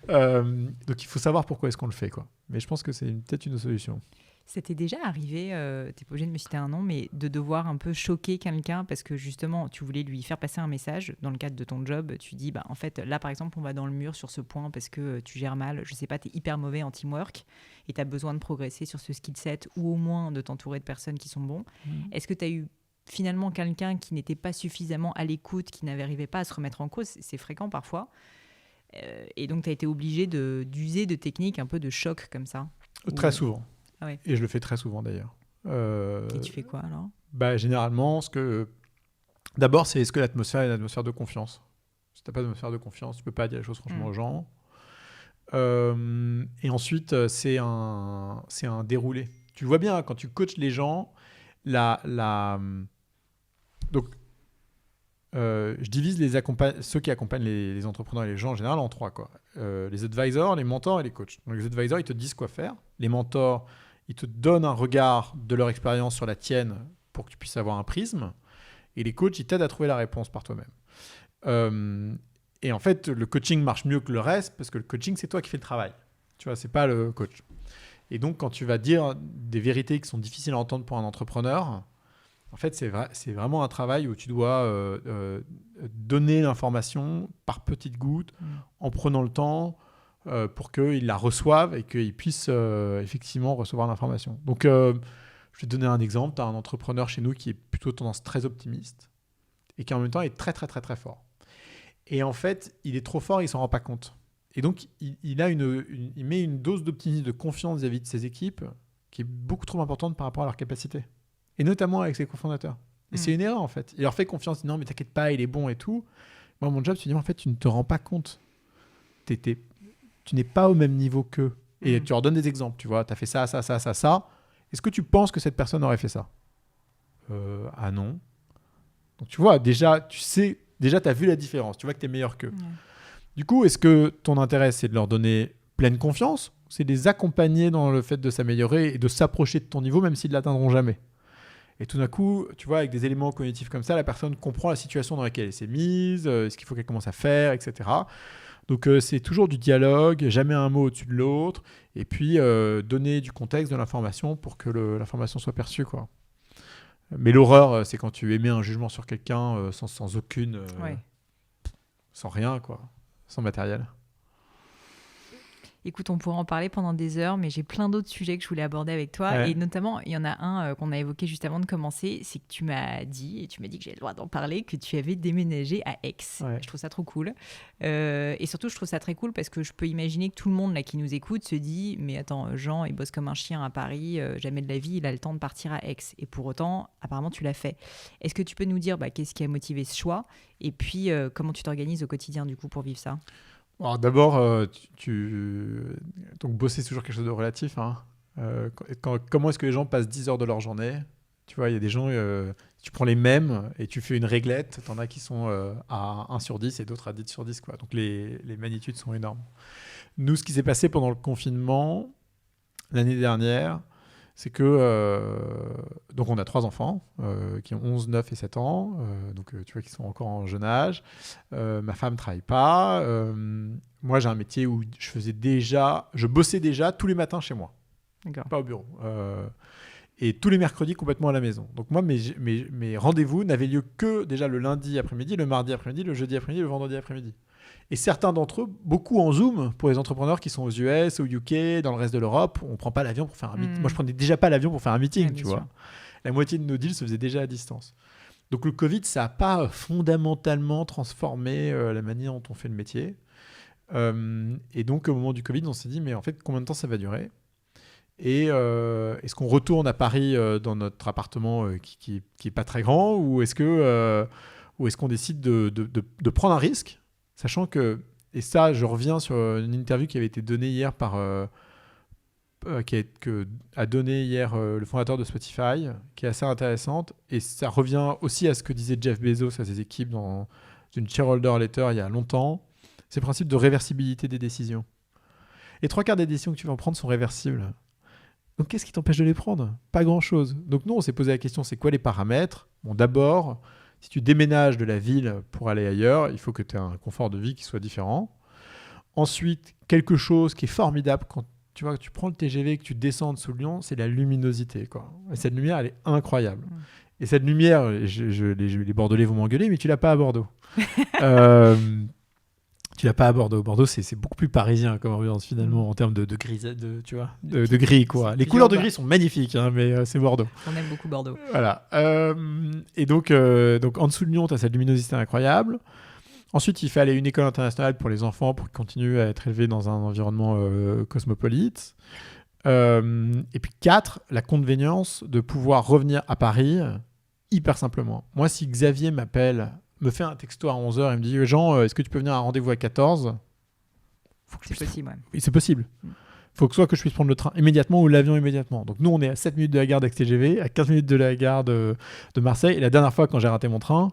Donc il faut savoir pourquoi est-ce qu'on le fait, quoi. Mais je pense que c'est peut-être une solution. C'était déjà arrivé, t'es pas obligé de me citer un nom, mais de devoir un peu choquer quelqu'un parce que justement, tu voulais lui faire passer un message dans le cadre de ton job. Tu dis, en fait, là, par exemple, on va dans le mur sur ce point parce que tu gères mal, je sais pas, t'es hyper mauvais en teamwork et t'as besoin de progresser sur ce skill set ou au moins de t'entourer de personnes qui sont bons. Est-ce que t'as eu finalement quelqu'un qui n'était pas suffisamment à l'écoute, qui n'arrivait pas à se remettre en cause ? C'est fréquent parfois. Et donc, t'as été obligé d'user de techniques un peu de choc comme ça ? Très souvent. Ah ouais. Et je le fais très souvent d'ailleurs. Et tu fais quoi alors ? Généralement, d'abord, c'est est-ce que l'atmosphère est une atmosphère de confiance ? Si tu n'as pas d'atmosphère de confiance, tu ne peux pas dire les choses franchement aux gens. Et ensuite, c'est un déroulé. Tu le vois bien, quand tu coaches les gens, donc, je divise ceux qui accompagnent les entrepreneurs et les gens en général en 3. Quoi. Les advisors, les mentors et les coachs. Donc, les advisors, ils te disent quoi faire. Les mentors, ils te donnent un regard de leur expérience sur la tienne pour que tu puisses avoir un prisme. Et les coachs, ils t'aident à trouver la réponse par toi-même. Et en fait, le coaching marche mieux que le reste parce que le coaching, c'est toi qui fais le travail. Tu vois, c'est pas le coach. Et donc, quand tu vas dire des vérités qui sont difficiles à entendre pour un entrepreneur, en fait, c'est vraiment un travail où tu dois donner l'information par petites gouttes, en prenant le temps pour qu'ils la reçoivent et qu'ils puissent effectivement recevoir l'information. Donc, je vais te donner un exemple. Tu as un entrepreneur chez nous qui est plutôt tendance très optimiste et qui en même temps est très, très, très, très fort. Et en fait, il est trop fort, il ne s'en rend pas compte. Et donc, il met une dose d'optimisme, de confiance vis-à-vis de ses équipes qui est beaucoup trop importante par rapport à leur capacité. Et notamment avec ses cofondateurs. Et c'est une erreur, en fait. Il leur fait confiance, il dit non, mais t'inquiète pas, il est bon et tout. Moi, mon job, c'est de dire, en fait, tu ne te rends pas compte tu n'es pas au même niveau qu'eux. Et tu leur donnes des exemples, tu vois, tu as fait ça, ça, ça, ça, ça. Est-ce que tu penses que cette personne aurait fait ça ? Ah non. Donc tu vois, déjà, tu as vu la différence, tu vois que tu es meilleur qu'eux. Du coup, est-ce que ton intérêt, c'est de leur donner pleine confiance ? C'est de les accompagner dans le fait de s'améliorer et de s'approcher de ton niveau, même s'ils ne l'atteindront jamais. Et tout d'un coup, tu vois, avec des éléments cognitifs comme ça, la personne comprend la situation dans laquelle elle s'est mise, ce qu'il faut qu'elle commence à faire, etc. Donc, c'est toujours du dialogue, jamais un mot au-dessus de l'autre, et puis donner du contexte, de l'information pour que l'information soit perçue, quoi. Mais l'horreur, c'est quand tu émets un jugement sur quelqu'un sans aucune... sans rien, quoi. Sans matériel. Écoute, on pourrait en parler pendant des heures, mais j'ai plein d'autres sujets que je voulais aborder avec toi. Ouais. Et notamment, il y en a un qu'on a évoqué juste avant de commencer, c'est que tu m'as dit que j'ai le droit d'en parler, que tu avais déménagé à Aix. Ouais. Je trouve ça trop cool. Et surtout, je trouve ça très cool parce que je peux imaginer que tout le monde là, qui nous écoute se dit « Mais attends, Jean, il bosse comme un chien à Paris, jamais de la vie, il a le temps de partir à Aix. » Et pour autant, apparemment, tu l'as fait. Est-ce que tu peux nous dire qu'est-ce qui a motivé ce choix ? Et puis, comment tu t'organises au quotidien du coup pour vivre ça ? Alors d'abord, donc bosser, c'est toujours quelque chose de relatif. Hein. Comment est-ce que les gens passent 10 heures de leur journée ? Tu vois, il y a des gens, tu prends les mêmes et tu fais une réglette. Tu en as qui sont à 1 sur 10 et d'autres à 10 sur 10. Quoi. Donc les magnitudes sont énormes. Nous, ce qui s'est passé pendant le confinement, l'année dernière, c'est que donc on a 3 enfants qui ont 11, 9 et 7 ans, donc tu vois qu'ils sont encore en jeune âge. Ma femme ne travaille pas. Moi, j'ai un métier où je bossais déjà tous les matins chez moi, pas au bureau. Et tous les mercredis complètement à la maison. Donc moi, mes rendez-vous n'avaient lieu que déjà le lundi après-midi, le mardi après-midi, le jeudi après-midi, le vendredi après-midi. Et certains d'entre eux, beaucoup en Zoom, pour les entrepreneurs qui sont aux US, au UK, dans le reste de l'Europe, on ne prend pas l'avion pour faire un meeting. Moi, je ne prenais déjà pas l'avion pour faire un meeting, tu vois. La moitié de nos deals se faisaient déjà à distance. Donc le Covid, ça n'a pas fondamentalement transformé la manière dont on fait le métier. Et donc, au moment du Covid, on s'est dit, mais en fait, combien de temps ça va durer ? Et est-ce qu'on retourne à Paris dans notre appartement qui est pas très grand, ou est-ce qu'on décide de prendre un risque ? Sachant que, et ça, je reviens sur une interview qui avait été donnée hier a donné hier le fondateur de Spotify, qui est assez intéressante. Et ça revient aussi à ce que disait Jeff Bezos à ses équipes dans une shareholder letter il y a longtemps. C'est le principe de réversibilité des décisions. Les 3/4 des décisions que tu vas prendre sont réversibles. Donc, qu'est-ce qui t'empêche de les prendre ? Pas grand-chose. Donc, nous, on s'est posé la question, c'est quoi les paramètres ? Bon, d'abord... Si tu déménages de la ville pour aller ailleurs, il faut que tu aies un confort de vie qui soit différent. Ensuite, quelque chose qui est formidable quand tu prends le TGV et que tu descends sous Lyon, c'est la luminosité, quoi. Et cette lumière, elle est incroyable. Et cette lumière, les Bordelais vont m'engueuler, mais tu l'as pas à Bordeaux. Tu l'as pas à Bordeaux. Bordeaux, c'est beaucoup plus parisien comme ambiance finalement en termes de gris, de gris, quoi. Les couleurs de gris sont magnifiques, hein, mais c'est Bordeaux. On aime beaucoup Bordeaux. Voilà. Et donc en dessous de Lyon, tu as cette luminosité incroyable. Ensuite, il fallait une école internationale pour les enfants pour qu'ils continuent à être élevés dans un environnement cosmopolite. Et puis 4, la convenience de pouvoir revenir à Paris hyper simplement. Moi, si Xavier me fait un texto à 11h et me dit « Jean, est-ce que tu peux venir à un rendez-vous à 14 ?» C'est possible, ouais. Oui, c'est possible. Il faut que soit que je puisse prendre le train immédiatement ou l'avion immédiatement. Donc nous, on est à 7 minutes de la gare d'Aix-TGV, à 15 minutes de la gare de Marseille. Et la dernière fois, quand j'ai raté mon train,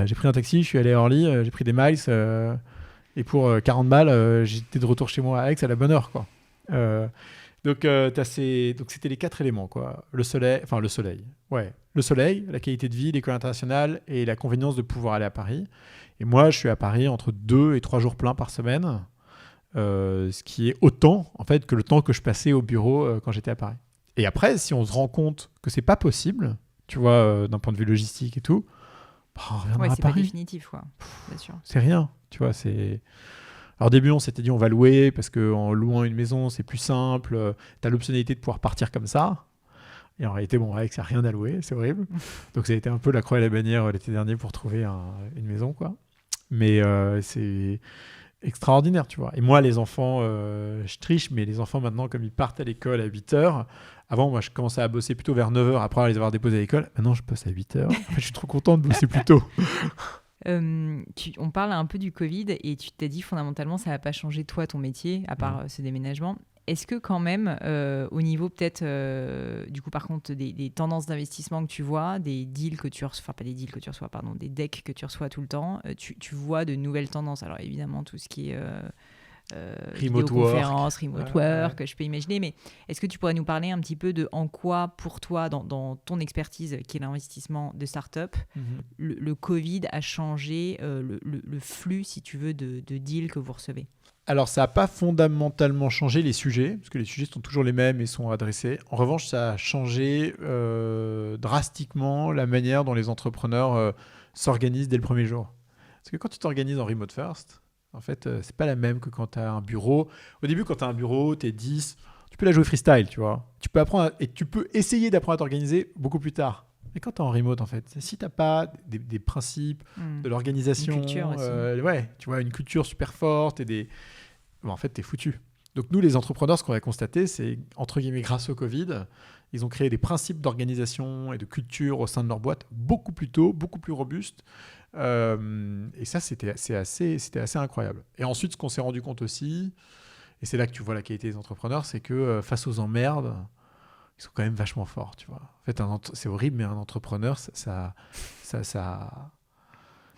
j'ai pris un taxi, je suis allé à Orly, j'ai pris des miles. Et pour 40 balles, j'étais de retour chez moi à Aix à la bonne heure, quoi. Donc c'était les 4 éléments, quoi. Le soleil, la qualité de vie, l'école internationale et la convenience de pouvoir aller à Paris. Et moi, je suis à Paris entre 2 et 3 jours pleins par semaine, ce qui est autant en fait que le temps que je passais au bureau quand j'étais à Paris. Et après, si on se rend compte que c'est pas possible, tu vois, d'un point de vue logistique et tout, on reviendra à Paris. C'est pas définitif, quoi. Bien sûr. C'est rien, tu vois, c'est... Alors au début, on s'était dit on va louer parce qu'en louant une maison, c'est plus simple. Tu as l'optionnalité de pouvoir partir comme ça. Et en réalité, avec ça, rien à louer, c'est horrible. Donc ça a été un peu la croix et la bannière l'été dernier pour trouver une maison, quoi. Mais c'est extraordinaire, tu vois. Et moi, les enfants, je triche, mais les enfants maintenant, comme ils partent à l'école à 8h, avant, moi, je commençais à bosser plutôt vers 9h après les avoir déposés à l'école. Maintenant, je bosse à 8h. En fait, je suis trop content de bosser plus tôt. On parle un peu du Covid et tu t'as dit fondamentalement ça va pas changer toi ton métier à part ce déménagement. Est-ce que quand même au niveau peut-être du coup par contre des tendances d'investissement que tu vois, des deals que tu reçois, enfin pas des deals que tu reçois pardon, des decks que tu reçois tout le temps, tu vois de nouvelles tendances. Alors évidemment tout ce qui est vidéoconférence, remote work, je peux imaginer, mais est-ce que tu pourrais nous parler un petit peu de en quoi, pour toi, dans ton expertise, qui est l'investissement de start-up, le Covid a changé le flux, si tu veux, de deals que vous recevez? Alors, ça n'a pas fondamentalement changé les sujets, parce que les sujets sont toujours les mêmes et sont adressés. En revanche, ça a changé drastiquement la manière dont les entrepreneurs s'organisent dès le premier jour. Parce que quand tu t'organises en remote first, en fait, c'est pas la même que quand tu as un bureau. Au début, quand tu as un bureau, tu es 10, tu peux la jouer freestyle, tu vois. Tu peux apprendre et tu peux essayer d'apprendre à t'organiser beaucoup plus tard. Mais quand tu es en remote, en fait, si tu n'as pas des principes de l'organisation, une culture aussi. Ouais, tu vois, une culture super forte et en fait, tu es foutu. Donc nous, les entrepreneurs, ce qu'on a constaté, c'est, entre guillemets, grâce au Covid, ils ont créé des principes d'organisation et de culture au sein de leur boîte beaucoup plus tôt, beaucoup plus robustes. Et ça, c'était assez incroyable. Et ensuite, ce qu'on s'est rendu compte aussi, et c'est là que tu vois la qualité des entrepreneurs, c'est que face aux emmerdes, ils sont quand même vachement forts, tu vois. En fait, c'est horrible, mais un entrepreneur, ça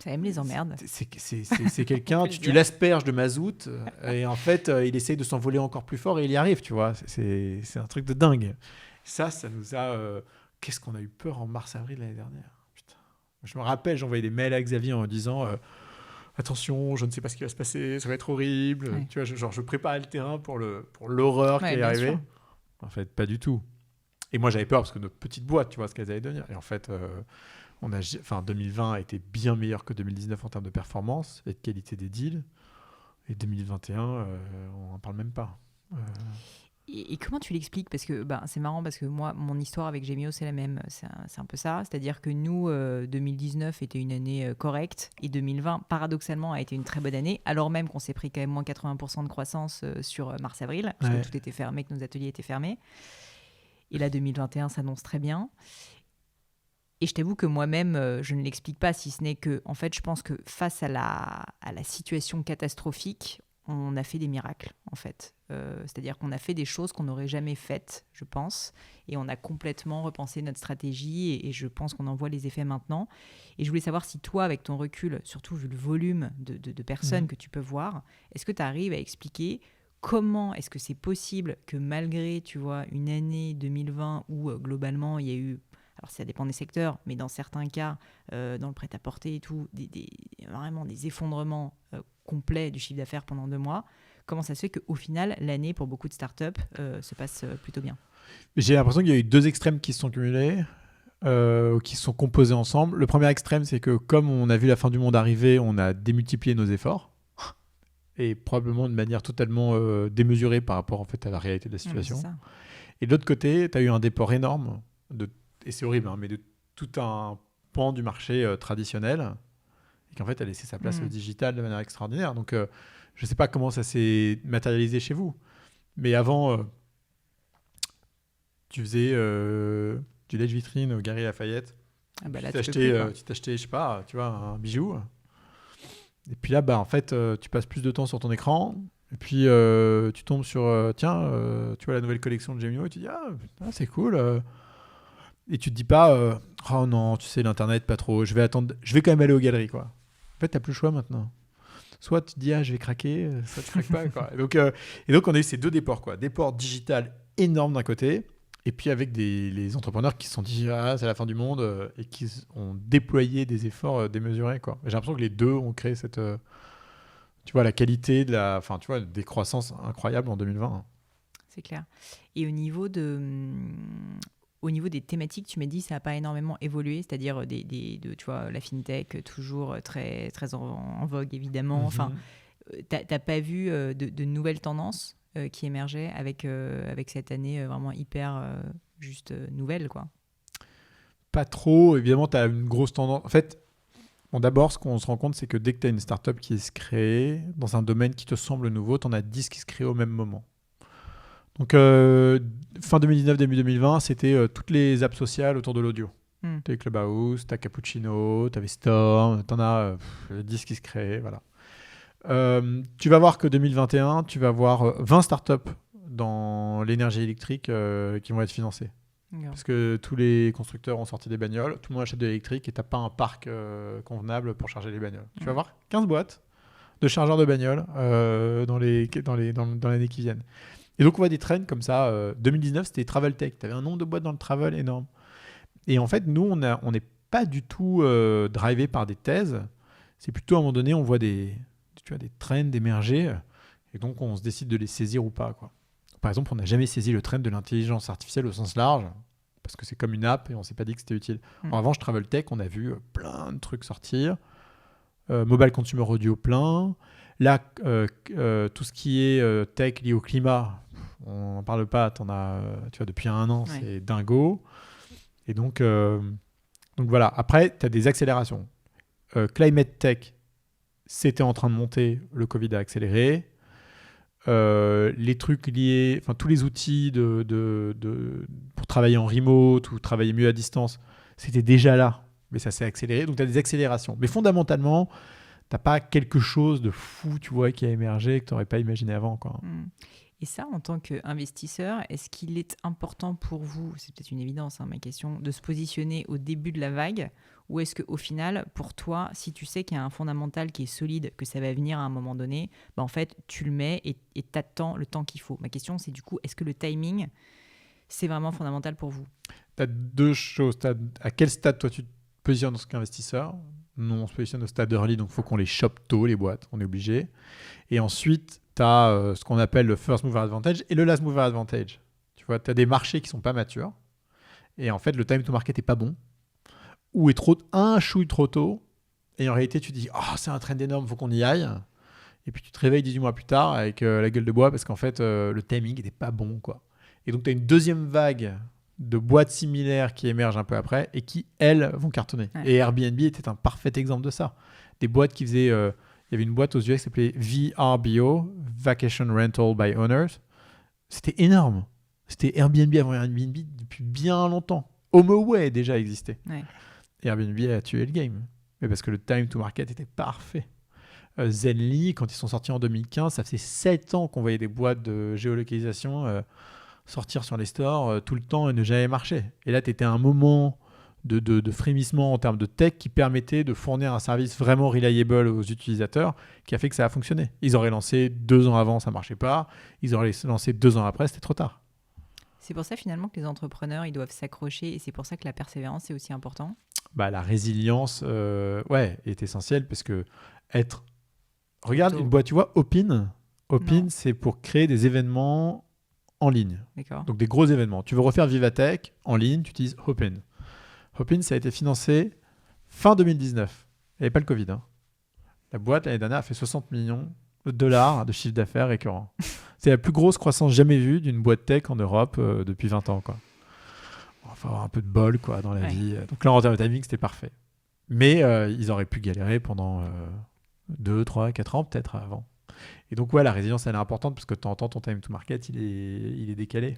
aime les emmerdes. C'est quelqu'un, tu l'asperges de mazout et en fait, il essaye de s'envoler encore plus fort et il y arrive, tu vois. C'est un truc de dingue. Ça nous a... Qu'est-ce qu'on a eu peur en mars-avril l'année dernière. Putain. Je me rappelle, j'envoyais des mails à Xavier en disant attention, je ne sais pas ce qui va se passer, ça va être horrible. Ouais. Tu vois, je préparais le terrain pour l'horreur qui allait arriver. Sûr. En fait, pas du tout. Et moi, j'avais peur parce que notre petite boîte, tu vois ce qu'elle allait devenir. Et en fait... 2020 a été bien meilleur que 2019 en termes de performance et de qualité des deals. Et 2021, on n'en parle même pas. Et comment tu l'expliques? Parce que c'est marrant, parce que moi, mon histoire avec Gemio, c'est la même. C'est un peu ça. C'est-à-dire que nous, 2019 était une année correcte et 2020, paradoxalement, a été une très bonne année, alors même qu'on s'est pris quand même moins 80% de croissance sur mars-avril, parce que tout était fermé, que nos ateliers étaient fermés. Et là, 2021 s'annonce très bien. Et je t'avoue que moi-même, je ne l'explique pas, si ce n'est que, en fait, je pense que face à la situation catastrophique, on a fait des miracles, en fait. C'est-à-dire qu'on a fait des choses qu'on n'aurait jamais faites, je pense, et on a complètement repensé notre stratégie, et je pense qu'on en voit les effets maintenant. Et je voulais savoir si toi, avec ton recul, surtout vu le volume de personnes que tu peux voir, est-ce que tu arrives à expliquer comment est-ce que c'est possible que malgré, tu vois, une année 2020 où globalement il y a eu... Alors, ça dépend des secteurs, mais dans certains cas, dans le prêt-à-porter et tout, vraiment des effondrements complets du chiffre d'affaires pendant 2 mois. Comment ça se fait qu'au final, l'année, pour beaucoup de startups, se passe plutôt bien? J'ai l'impression qu'il y a eu 2 extrêmes qui se sont cumulés, qui se sont composés ensemble. Le premier extrême, c'est que comme on a vu la fin du monde arriver, on a démultiplié nos efforts, et probablement de manière totalement démesurée par rapport en fait, à la réalité de la situation. C'est ça. Et de l'autre côté, tu as eu un déport énorme et c'est horrible, hein, mais de tout un pan du marché traditionnel, et qu'en fait, a laissé sa place au digital de manière extraordinaire. Donc, je ne sais pas comment ça s'est matérialisé chez vous, mais avant, tu faisais du lèche-vitrine au Galeries Lafayette. Ah bah là, tu t'achetais, je sais pas, tu vois, un bijou. Et puis là, en fait, tu passes plus de temps sur ton écran. Et puis, tu tombes sur, tu vois la nouvelle collection de Gemio, et tu dis, c'est cool. Et tu te dis pas, oh non, tu sais, l'internet, pas trop, je vais quand même aller aux galeries, quoi. En fait, t'as plus le choix maintenant. Soit tu te dis, je vais craquer, soit tu craques pas, quoi. Et donc, on a eu ces 2 déports, quoi. Déport digital énorme d'un côté, et puis avec les entrepreneurs qui se sont dit, c'est la fin du monde, et qui ont déployé des efforts démesurés, quoi. J'ai l'impression que les 2 ont créé cette, tu vois, la qualité tu vois, des croissances incroyables en 2020. C'est clair. Et au niveau des thématiques, tu m'as dit ça n'a pas énormément évolué, c'est-à-dire tu vois, la fintech toujours très, très en vogue, évidemment. Enfin, tu n'as pas vu de nouvelles tendances qui émergeaient avec cette année vraiment hyper juste nouvelle, quoi? Pas trop. Évidemment, tu as une grosse tendance. En fait, d'abord, ce qu'on se rend compte, c'est que dès que tu as une startup qui se crée dans un domaine qui te semble nouveau, tu en as 10 qui se créent au même moment. Donc, fin 2019, début 2020, c'était toutes les apps sociales autour de l'audio. T'avais Clubhouse, t'as Cappuccino, t'avais Storm, t'en as 10 qui se créent, voilà. Tu vas voir que 2021, tu vas voir 20 startups dans l'énergie électrique qui vont être financées. Parce que tous les constructeurs ont sorti des bagnoles, tout le monde achète de l'électrique et t'as pas un parc convenable pour charger les bagnoles. Tu vas voir 15 boîtes de chargeurs de bagnoles dans l'année qui viennent. Et donc on voit des trends comme ça. 2019, c'était Travel Tech. Tu avais un nombre de boîtes dans le travel énorme. Et en fait, nous, on n'est pas du tout drivé par des thèses. C'est plutôt à un moment donné, on voit des trends émerger. Et donc, on se décide de les saisir ou pas, quoi. Par exemple, on n'a jamais saisi le trend de l'intelligence artificielle au sens large, parce que c'est comme une app et on ne s'est pas dit que c'était utile. En revanche, Travel Tech, on a vu plein de trucs sortir. Mobile Consumer Audio plein. Là, tout ce qui est tech lié au climat, on n'en parle pas, tu vois, depuis un an, c'est dingo. Et donc voilà. Après, tu as des accélérations. Climate Tech, c'était en train de monter, le Covid a accéléré. Les trucs liés, enfin tous les outils pour travailler en remote ou travailler mieux à distance, c'était déjà là, mais ça s'est accéléré. Donc tu as des accélérations. Mais fondamentalement, tu n'as pas quelque chose de fou, tu vois, qui a émergé que tu n'aurais pas imaginé avant, quoi. Et ça, en tant qu'investisseur, est-ce qu'il est important pour vous, c'est peut-être une évidence, ma question, de se positionner au début de la vague, ou est-ce qu'au final, pour toi, si tu sais qu'il y a un fondamental qui est solide, que ça va venir à un moment donné, en fait, tu le mets et t'attends le temps qu'il faut. Ma question, c'est du coup, est-ce que le timing, c'est vraiment fondamental pour vous? Tu as deux choses. À quel stade, toi, tu te positionnes en tant qu'investisseur? Nous, on se positionne au stade early, donc il faut qu'on les chope tôt, les boîtes, on est obligé. Et ensuite, tu as ce qu'on appelle le first mover advantage et le last mover advantage. Tu vois, tu as des marchés qui ne sont pas matures. Et en fait, le time to market n'est pas bon. Ou est un chouille trop tôt. Et en réalité, tu te dis, c'est un trend énorme, il faut qu'on y aille. Et puis tu te réveilles 18 mois plus tard avec la gueule de bois parce qu'en fait, le timing n'était pas bon, quoi. Et donc, tu as une deuxième vague de boîtes similaires qui émergent un peu après et qui, elles, vont cartonner. Ouais. Et Airbnb était un parfait exemple de ça. Des boîtes qui faisaient... il y avait une boîte aux US qui s'appelait VRBO, Vacation Rental by Owners. C'était énorme. C'était Airbnb avant Airbnb depuis bien longtemps. HomeAway déjà existait. Ouais. Et Airbnb a tué le game. Mais parce que le time to market était parfait. Zenly, quand ils sont sortis en 2015, ça faisait 7 ans qu'on voyait des boîtes de géolocalisation sortir sur les stores tout le temps et ne jamais marcher. Et là, tu étais à un moment de frémissement en termes de tech qui permettait de fournir un service vraiment reliable aux utilisateurs qui a fait que ça a fonctionné. Ils auraient lancé 2 ans avant, ça ne marchait pas. Ils auraient lancé 2 ans après, c'était trop tard. C'est pour ça finalement que les entrepreneurs, ils doivent s'accrocher et c'est pour ça que la persévérance est aussi important. La résilience est essentielle parce que Regarde une boîte, tu vois, Opin, c'est pour créer des événements en ligne. D'accord. Donc des gros événements. Tu veux refaire Vivatech en ligne, tu utilises Hopin. Hopin, ça a été financé fin 2019. Il n'y avait pas le Covid. La boîte, l'année dernière, a fait 60 millions de dollars de chiffre d'affaires récurrent. C'est la plus grosse croissance jamais vue d'une boîte tech en Europe depuis 20 ans, quoi. Il faut avoir un peu de bol, quoi, dans la vie. Donc là, en termes de timing, c'était parfait. Mais ils auraient pu galérer pendant 2, 3, 4 ans peut-être avant. Et donc, la résilience, elle est importante parce que de temps en temps, ton time to market, il est décalé.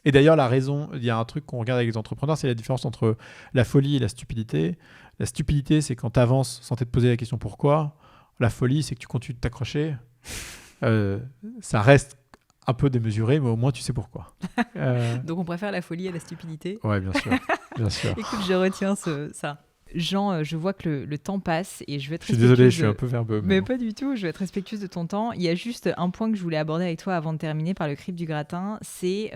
Et d'ailleurs, la raison, il y a un truc qu'on regarde avec les entrepreneurs, c'est la différence entre la folie et la stupidité. La stupidité, c'est quand tu avances sans t'être posé la question pourquoi. La folie, c'est que tu continues de t'accrocher. Ça reste un peu démesuré, mais au moins, tu sais pourquoi. Donc, on préfère la folie à la stupidité. Ouais, bien sûr. Bien sûr. Écoute, je retiens ça. Jean, je vois que le temps passe et je vais être respectueuse. Je suis désolé, je suis un peu verbeux. Mais pas du tout, je vais être respectueuse de ton temps. Il y a juste un point que je voulais aborder avec toi avant de terminer par le crible du gratin, c'est...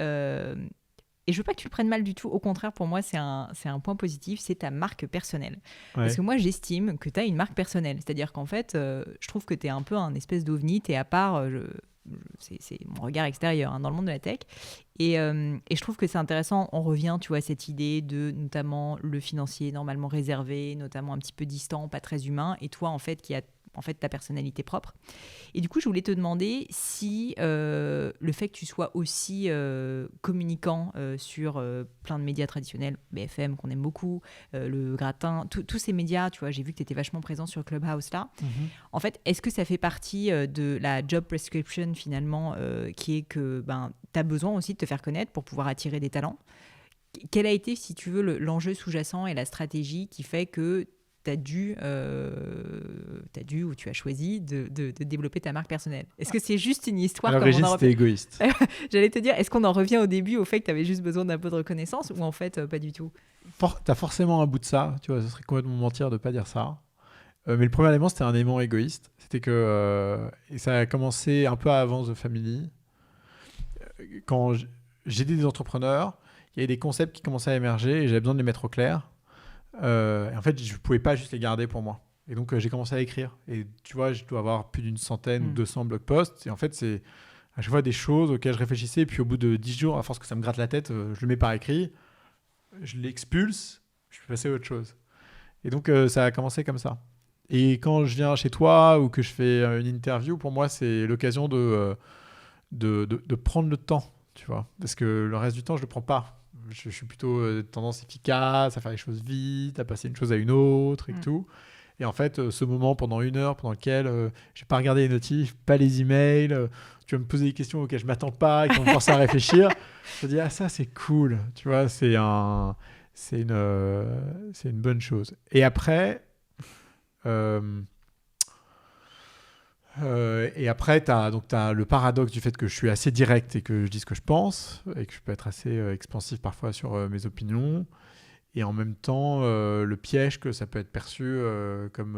Et je veux pas que tu le prennes mal du tout, au contraire, pour moi, c'est un point positif, c'est ta marque personnelle. Ouais. Parce que moi, j'estime que tu as une marque personnelle. C'est-à-dire qu'en fait, je trouve que tu es un peu un espèce d'ovni, tu es à part... c'est mon regard extérieur dans le monde de la tech et je trouve que c'est intéressant, on revient tu vois à cette idée de notamment le financier normalement réservé, notamment un petit peu distant, pas très humain, et toi en fait qui a en fait ta personnalité propre. Et du coup je voulais te demander si le fait que tu sois aussi communicant sur plein de médias traditionnels, BFM qu'on aime beaucoup, le Gratin, tous ces médias, tu vois, j'ai vu que tu étais vachement présent sur Clubhouse là. En fait, est-ce que ça fait partie de la job prescription finalement qui est que tu as besoin aussi de te faire connaître pour pouvoir attirer des talents? quel a été, si tu veux, l'enjeu sous-jacent et la stratégie qui fait que tu as dû ou tu as choisi de développer ta marque personnelle? Est-ce que c'est juste une histoire À l'origine, c'était égoïste. J'allais te dire, est-ce qu'on en revient au début au fait que tu avais juste besoin d'un peu de reconnaissance ou en fait, pas du tout? T'as forcément un bout de ça, tu vois, ce serait complètement mentir de pas dire ça. Mais le premier élément, c'était un élément égoïste. C'était que, et ça a commencé un peu avant The Family. Quand j'aidais des entrepreneurs, il y avait des concepts qui commençaient à émerger et j'avais besoin de les mettre au clair. Et en fait, je ne pouvais pas juste les garder pour moi. Et donc, j'ai commencé à écrire. Et tu vois, je dois avoir plus d'une centaine ou 200 blog posts. Et en fait, c'est à chaque fois des choses auxquelles je réfléchissais. Et puis, au bout de 10 jours, à force que ça me gratte la tête, je le mets par écrit, je l'expulse, je peux passer à autre chose. Et donc, ça a commencé comme ça. Et quand je viens chez toi ou que je fais une interview, pour moi, c'est l'occasion de prendre le temps, tu vois. Parce que le reste du temps, je ne le prends pas. Je suis plutôt tendance efficace, à faire les choses vite, à passer une chose à une autre et tout. Et en fait, ce moment pendant 1 heure, pendant lequel je n'ai pas regardé les notifs, pas les emails, tu vas me poser des questions auxquelles je ne m'attends pas, qui vont me forcer à réfléchir, je me dis, ah ça c'est cool, tu vois, c'est une bonne chose. Et après, t'as le paradoxe du fait que je suis assez direct et que je dis ce que je pense et que je peux être assez expansif parfois sur mes opinions. Et en même temps, le piège que ça peut être perçu comme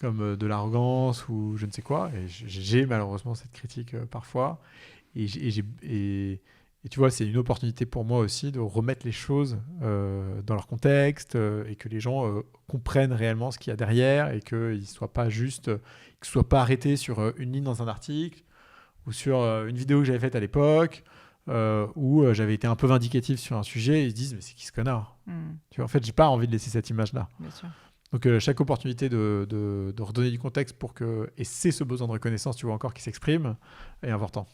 de l'arrogance ou je ne sais quoi. Et j'ai malheureusement cette critique parfois. Et tu vois, c'est une opportunité pour moi aussi de remettre les choses dans leur contexte et que les gens comprennent réellement ce qu'il y a derrière et qu'ils ne soient pas juste, qu'ils ne soient pas arrêtés sur une ligne dans un article ou sur une vidéo que j'avais faite à l'époque où j'avais été un peu vindicatif sur un sujet et ils se disent mais c'est qui ce connard Tu vois, en fait, j'ai pas envie de laisser cette image-là. Bien sûr. Donc chaque opportunité de redonner du contexte pour que, et c'est ce besoin de reconnaissance, tu vois encore, qui s'exprime, est important.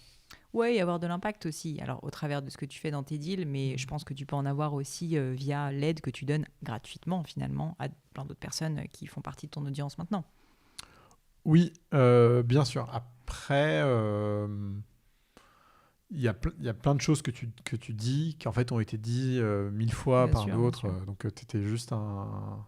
Ouais, et avoir de l'impact aussi. Alors, au travers de ce que tu fais dans tes deals, mais je pense que tu peux en avoir aussi via l'aide que tu donnes gratuitement, finalement, à plein d'autres personnes qui font partie de ton audience maintenant. Oui, bien sûr. Après, il y a plein de choses que tu dis qui, en fait, ont été dites 1000 fois Bien par sûr, d'autres. bien sûr. Donc, tu étais juste un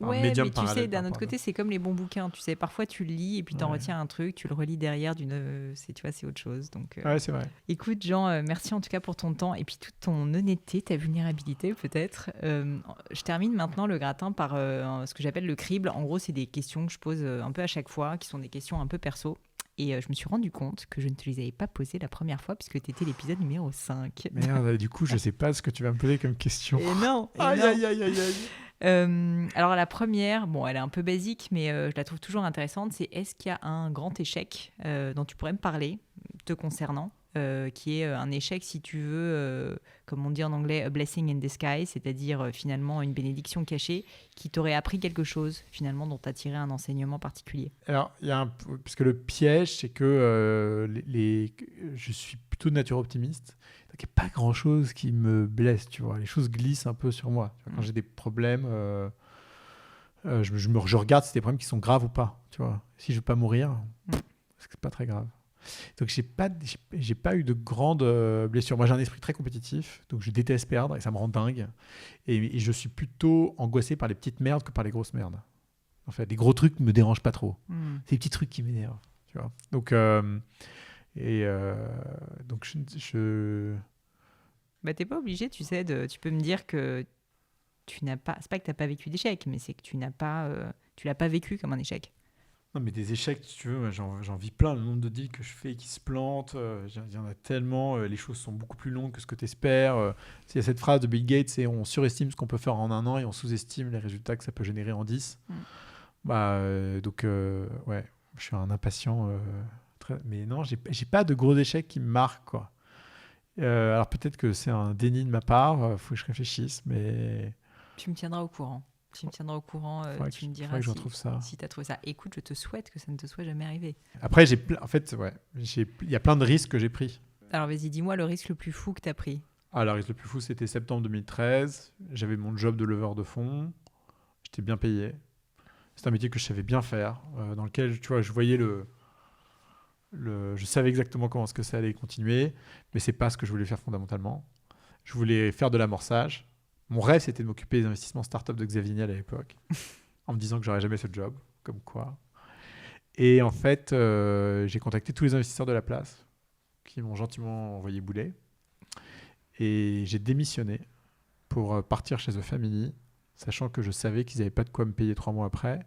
Ouais, médium mais tu parallèle. sais, d'un autre côté, c'est comme les bons bouquins. Tu sais, parfois tu le lis et puis tu en retiens un truc, tu le relis derrière tu vois, c'est autre chose. Donc, ouais, c'est vrai. écoute, Jean, merci en tout cas pour ton temps et puis toute ton honnêteté, ta vulnérabilité peut-être. Je termine maintenant le gratin par ce que j'appelle le crible. En gros, c'est des questions que je pose un peu à chaque fois, qui sont des questions un peu perso. Et je me suis rendu compte que je ne te les avais pas posées la première fois puisque tu étais l'épisode numéro 5. Merde, du coup, je sais pas ce que tu vas me poser comme question. Et non, aïe, aïe, aïe, aïe, aïe. Alors la première, bon, elle est un peu basique, mais je la trouve toujours intéressante, c'est est-ce qu'il y a un grand échec dont tu pourrais me parler, te concernant, qui est un échec, si tu veux, comme on dit en anglais, a blessing in disguise, c'est-à-dire finalement une bénédiction cachée, qui t'aurait appris quelque chose, finalement, dont tu as tiré un enseignement particulier. Alors, parce que le piège, c'est que je suis plutôt de nature optimiste. Donc, il n'y a pas grand-chose qui me blesse, tu vois. Les choses glissent un peu sur moi. Tu vois, quand j'ai des problèmes, je regarde si c'est des problèmes qui sont graves ou pas, tu vois. Si je ne veux pas mourir, c'est pas très grave. Donc, j'ai pas eu de grandes blessures. Moi, j'ai un esprit très compétitif, donc je déteste perdre et ça me rend dingue. Et je suis plutôt angoissé par les petites merdes que par les grosses merdes. En fait, les gros trucs me dérangent pas trop. C'est les petits trucs qui m'énervent, tu vois. Donc, Bah, t'es pas obligé, tu sais, tu peux me dire que tu n'as pas... C'est pas que tu n'as pas vécu d'échec, mais c'est que tu l'as pas vécu comme un échec. Non, mais des échecs, si tu veux, j'en vis plein. Le nombre de deals que je fais qui se plantent, il y en a tellement. Les choses sont beaucoup plus longues que ce que tu espères. Il y a cette phrase de Bill Gates, c'est on surestime ce qu'on peut faire en 1 an et on sous-estime les résultats que ça peut générer en 10. Donc, ouais, je suis un impatient. Mais non, j'ai pas de gros échecs qui me marquent, quoi. Alors peut-être que c'est un déni de ma part, faut que je réfléchisse, mais... Tu me tiendras au courant. Tu me diras si tu as trouvé ça. Écoute, je te souhaite que ça ne te soit jamais arrivé. Après, il y a plein de risques que j'ai pris. Alors vas-y, dis-moi le risque le plus fou que tu as pris. Le risque le plus fou, c'était septembre 2013. J'avais mon job de leveur de fonds. J'étais bien payé. C'est un métier que je savais bien faire, dans lequel, tu vois, je voyais je savais exactement comment est-ce que ça allait continuer, mais c'est pas ce que je voulais faire fondamentalement. Je voulais faire de l'amorçage. Mon rêve, c'était de m'occuper des investissements start-up de Xavier Niel à l'époque, en me disant que j'aurais jamais ce job, comme quoi. Et en fait, j'ai contacté tous les investisseurs de la place qui m'ont gentiment envoyé bouler. Et j'ai démissionné pour partir chez The Family, sachant que je savais qu'ils n'avaient pas de quoi me payer 3 mois après,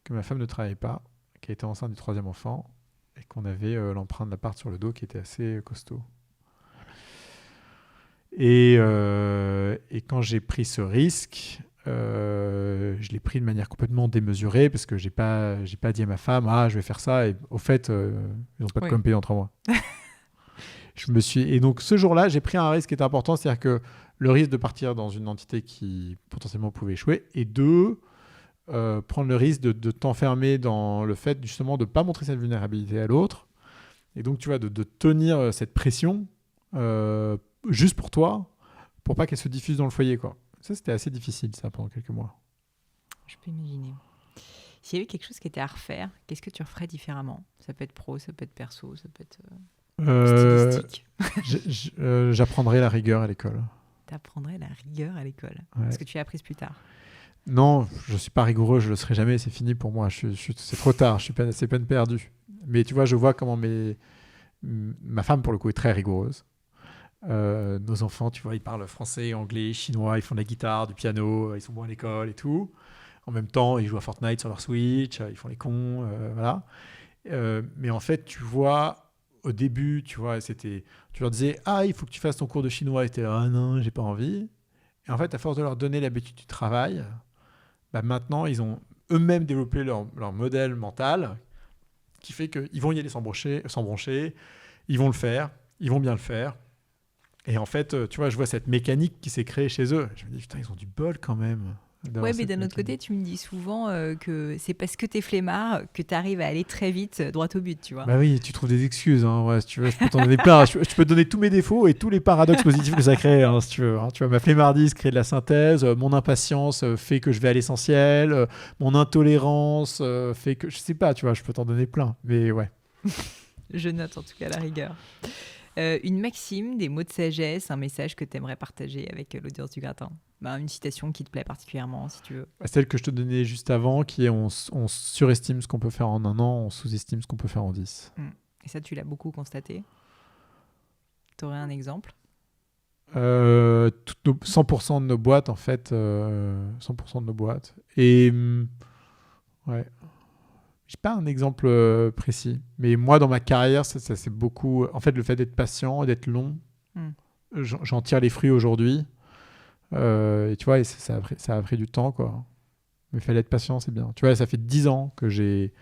que ma femme ne travaillait pas, qu'elle était enceinte du 3e enfant, et qu'on avait l'emprunt de l'appart sur le dos qui était assez costaud. Et quand j'ai pris ce risque, je l'ai pris de manière complètement démesurée parce que j'ai pas dit à ma femme je vais faire ça et au fait ils n'ont pas de quoi me payer en 3 mois. Et donc ce jour-là j'ai pris un risque qui était important, c'est-à-dire que le risque de partir dans une entité qui potentiellement pouvait échouer, et 2, prendre le risque de t'enfermer dans le fait justement de ne pas montrer cette vulnérabilité à l'autre, et donc tu vois de tenir cette pression juste pour toi, pour pas qu'elle se diffuse dans le foyer, quoi. Ça, c'était assez difficile, ça, pendant quelques mois. Je peux imaginer. S'il y avait quelque chose qui était à refaire, qu'est-ce que tu referais différemment? Ça peut être pro, ça peut être perso, ça peut être stylistique. J'apprendrais la rigueur à l'école. T'apprendrais la rigueur à l'école. Ouais. Est-ce que tu l'as apprise plus tard? Non, je suis pas rigoureux, je le serai jamais, c'est fini pour moi. C'est trop tard, c'est peine perdue. Mais tu vois, je vois comment ma femme, pour le coup, est très rigoureuse. Nos enfants, tu vois, ils parlent français, anglais, chinois, ils font de la guitare, du piano, ils sont bons à l'école et tout. En même temps, ils jouent à Fortnite sur leur Switch, ils font les cons, voilà. Mais en fait, tu vois, au début, tu vois, tu leur disais, il faut que tu fasses ton cours de chinois, et t'es là, non, j'ai pas envie. Et en fait, à force de leur donner l'habitude du travail, maintenant, ils ont eux-mêmes développé leur modèle mental qui fait qu'ils vont y aller sans broncher, ils vont le faire, ils vont bien le faire. Et en fait, tu vois, je vois cette mécanique qui s'est créée chez eux. Je me dis, putain, ils ont du bol quand même. Ouais, mais d'un autre côté, tu me dis souvent que c'est parce que t'es flemmard que t'arrives à aller très vite droit au but, tu vois. Bah oui, tu trouves des excuses, hein. Ouais, si tu veux, je peux t'en donner plein. Je peux te donner tous mes défauts et tous les paradoxes positifs que ça crée, hein, si tu veux. Hein. Tu vois, ma flemmardise crée de la synthèse, mon impatience fait que je vais à l'essentiel, mon intolérance fait que... Je sais pas, tu vois, je peux t'en donner plein, mais ouais. Je note en tout cas la rigueur. Une maxime, des mots de sagesse, un message que tu aimerais partager avec l'audience du gratin. Une citation qui te plaît particulièrement, si tu veux. Celle que je te donnais juste avant, qui est on surestime ce qu'on peut faire en 1 an, on sous-estime ce qu'on peut faire en 10. Et ça, tu l'as beaucoup constaté. Tu aurais un exemple? 100% de nos boîtes, en fait. 100% de nos boîtes. Et ouais. Je n'ai pas un exemple précis, mais moi, dans ma carrière, ça c'est beaucoup... En fait, le fait d'être patient, d'être long, j'en tire les fruits aujourd'hui. Et tu vois, ça a pris du temps, quoi. Mais il fallait être patient, c'est bien. Tu vois, ça fait 10 ans que j'ai...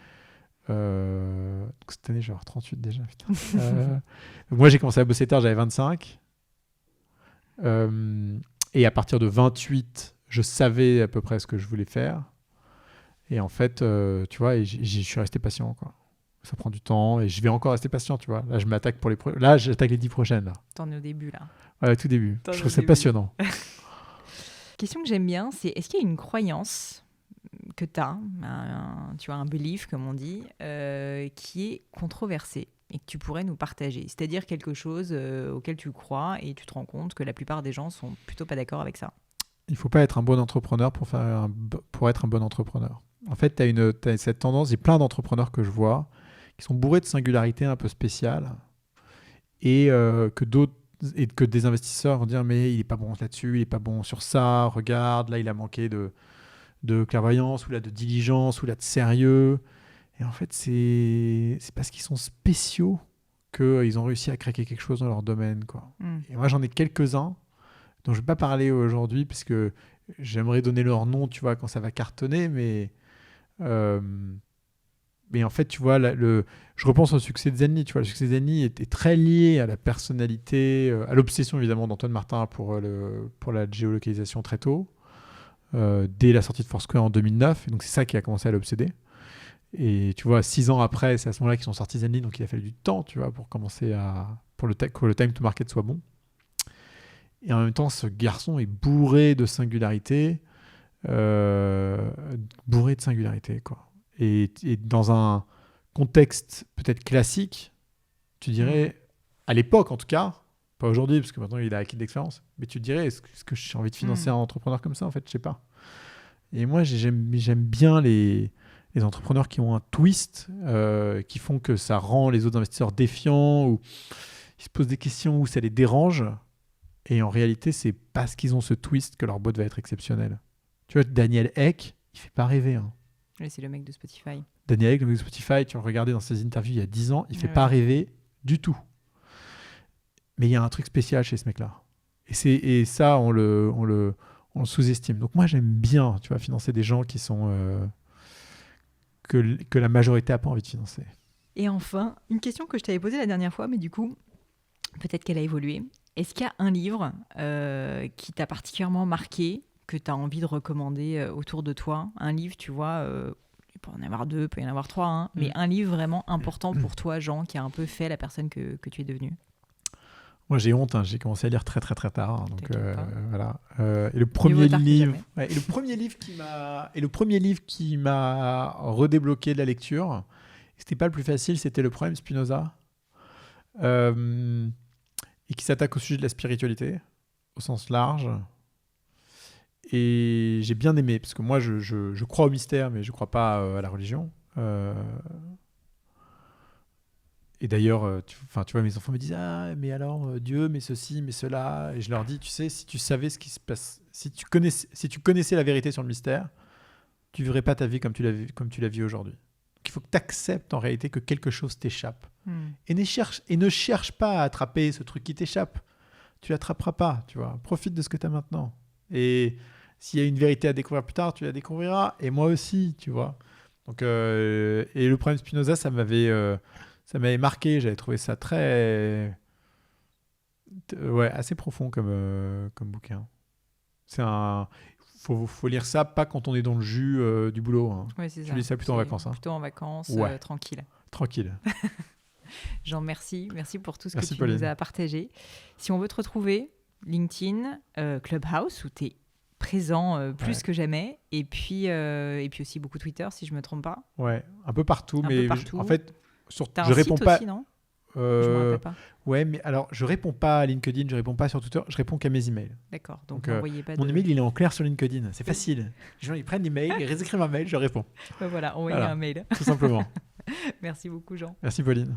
cette année, je vais avoir 38 déjà. Moi, j'ai commencé à bosser tard, j'avais 25. Et à partir de 28, je savais à peu près ce que je voulais faire. Et en fait, tu vois, je suis resté patient, quoi. Ça prend du temps et je vais encore rester patient, tu vois. Là, je m'attaque là, j'attaque les 10 prochaines. Là. T'en es au début, là. Ouais, tout début. Je trouve ça passionnant. Question que j'aime bien, c'est est-ce qu'il y a une croyance que tu as, tu vois, un belief, comme on dit, qui est controversée et que tu pourrais nous partager? C'est-à-dire quelque chose auquel tu crois et tu te rends compte que la plupart des gens sont plutôt pas d'accord avec ça. Il ne faut pas être un bon entrepreneur pour être un bon entrepreneur. En fait, tu as cette tendance, il y a plein d'entrepreneurs que je vois qui sont bourrés de singularités un peu spéciales et que des investisseurs vont dire mais il n'est pas bon là-dessus, il n'est pas bon sur ça, regarde, là il a manqué de clairvoyance ou là de diligence ou là de sérieux. Et en fait, c'est parce qu'ils sont spéciaux qu'ils ont réussi à craquer quelque chose dans leur domaine, quoi. Et moi, j'en ai quelques-uns dont je ne vais pas parler aujourd'hui parce que j'aimerais donner leur nom, tu vois, quand ça va cartonner, mais en fait, tu vois, je repense au succès de Zenly. Tu vois, le succès de Zenly était très lié à la personnalité, à l'obsession évidemment d'Antoine Martin pour la géolocalisation très tôt, dès la sortie de Foursquare en 2009. Et donc c'est ça qui a commencé à l'obséder. Et tu vois, 6 ans après, c'est à ce moment-là qu'ils sont sortis Zenly, donc il a fallu du temps, tu vois, pour commencer que le time to market soit bon. Et en même temps, ce garçon est bourré de singularité, quoi. Et dans un contexte peut-être classique, tu dirais, à l'époque en tout cas, Pas aujourd'hui, parce que maintenant, il a acquis de l'expérience. Mais tu te dirais, est-ce que j'ai envie de financer un entrepreneur comme ça, en fait? Je sais pas. Et moi, j'aime bien les entrepreneurs qui ont un twist, qui font que ça rend les autres investisseurs défiants, ou ils se posent des questions, ou ça les dérange. Et en réalité, c'est parce qu'ils ont ce twist que leur boîte va être exceptionnelle. Tu vois, Daniel Ek, il fait pas rêver. Hein. Oui, c'est le mec de Spotify. Daniel Ek, le mec de Spotify, tu le regardais dans ses interviews il y a 10 ans, il fait pas rêver du tout. Mais il y a un truc spécial chez ce mec-là. Et ça, on le sous-estime. Donc moi, j'aime bien, tu vois, financer des gens qui sont que la majorité n'a pas envie de financer. Et enfin, une question que je t'avais posée la dernière fois, mais du coup, peut-être qu'elle a évolué. Est-ce qu'il y a un livre qui t'a particulièrement marqué, que tu as envie de recommander autour de toi? Un livre, tu vois, il peut en avoir 2, il peut y en avoir 3, hein, mais un livre vraiment important pour toi, Jean, qui a un peu fait la personne que tu es devenue. Moi, j'ai honte, hein, j'ai commencé à lire très très très tard, hein, donc voilà. Et le premier livre qui m'a redébloqué de la lecture, c'était pas le plus facile, c'était Le Problème Spinoza, et qui s'attaque au sujet de la spiritualité au sens large. Et j'ai bien aimé, parce que moi, je crois au mystère, mais je crois pas à la religion. Et d'ailleurs, tu vois, mes enfants me disent « Ah, mais alors, Dieu, mais ceci, mais cela. » Et je leur dis « Tu sais, si tu savais ce qui se passe, si tu connaissais la vérité sur le mystère, tu ne vivrais pas ta vie comme tu la vis aujourd'hui. Donc, il faut que tu acceptes en réalité que quelque chose t'échappe. Et ne cherche pas à attraper ce truc qui t'échappe. Tu ne l'attraperas pas, tu vois. Profite de ce que tu as maintenant. Et s'il y a une vérité à découvrir plus tard, tu la découvriras. Et moi aussi, tu vois. Donc, et Le Problème Spinoza, ça m'avait marqué, j'avais trouvé ça très... assez profond comme bouquin. Faut lire ça, pas quand on est dans le jus du boulot. Hein. Ouais, c'est ça. Tu lis ça plutôt en vacances. Hein. Plutôt en vacances, tranquille. Tranquille. Jean, merci. Merci pour tout ce que tu Pauline. nous as partagé. Si on veut te retrouver, LinkedIn, Clubhouse, où tu es présent plus que jamais. Et puis aussi beaucoup Twitter, si je ne me trompe pas. Ouais, un peu partout. En fait... T'as je un réponds site pas. Aussi, non je me rappelle pas. Ouais, mais alors je réponds pas à LinkedIn, je réponds pas sur Twitter, je réponds qu'à mes emails. D'accord. Donc n'envoyez pas mon email, il est en clair sur LinkedIn. C'est facile. Les gens, ils prennent l'email, ils réécrivent un mail, je réponds. Voilà, envoyez un mail. Tout simplement. Merci beaucoup, Jean. Merci, Pauline.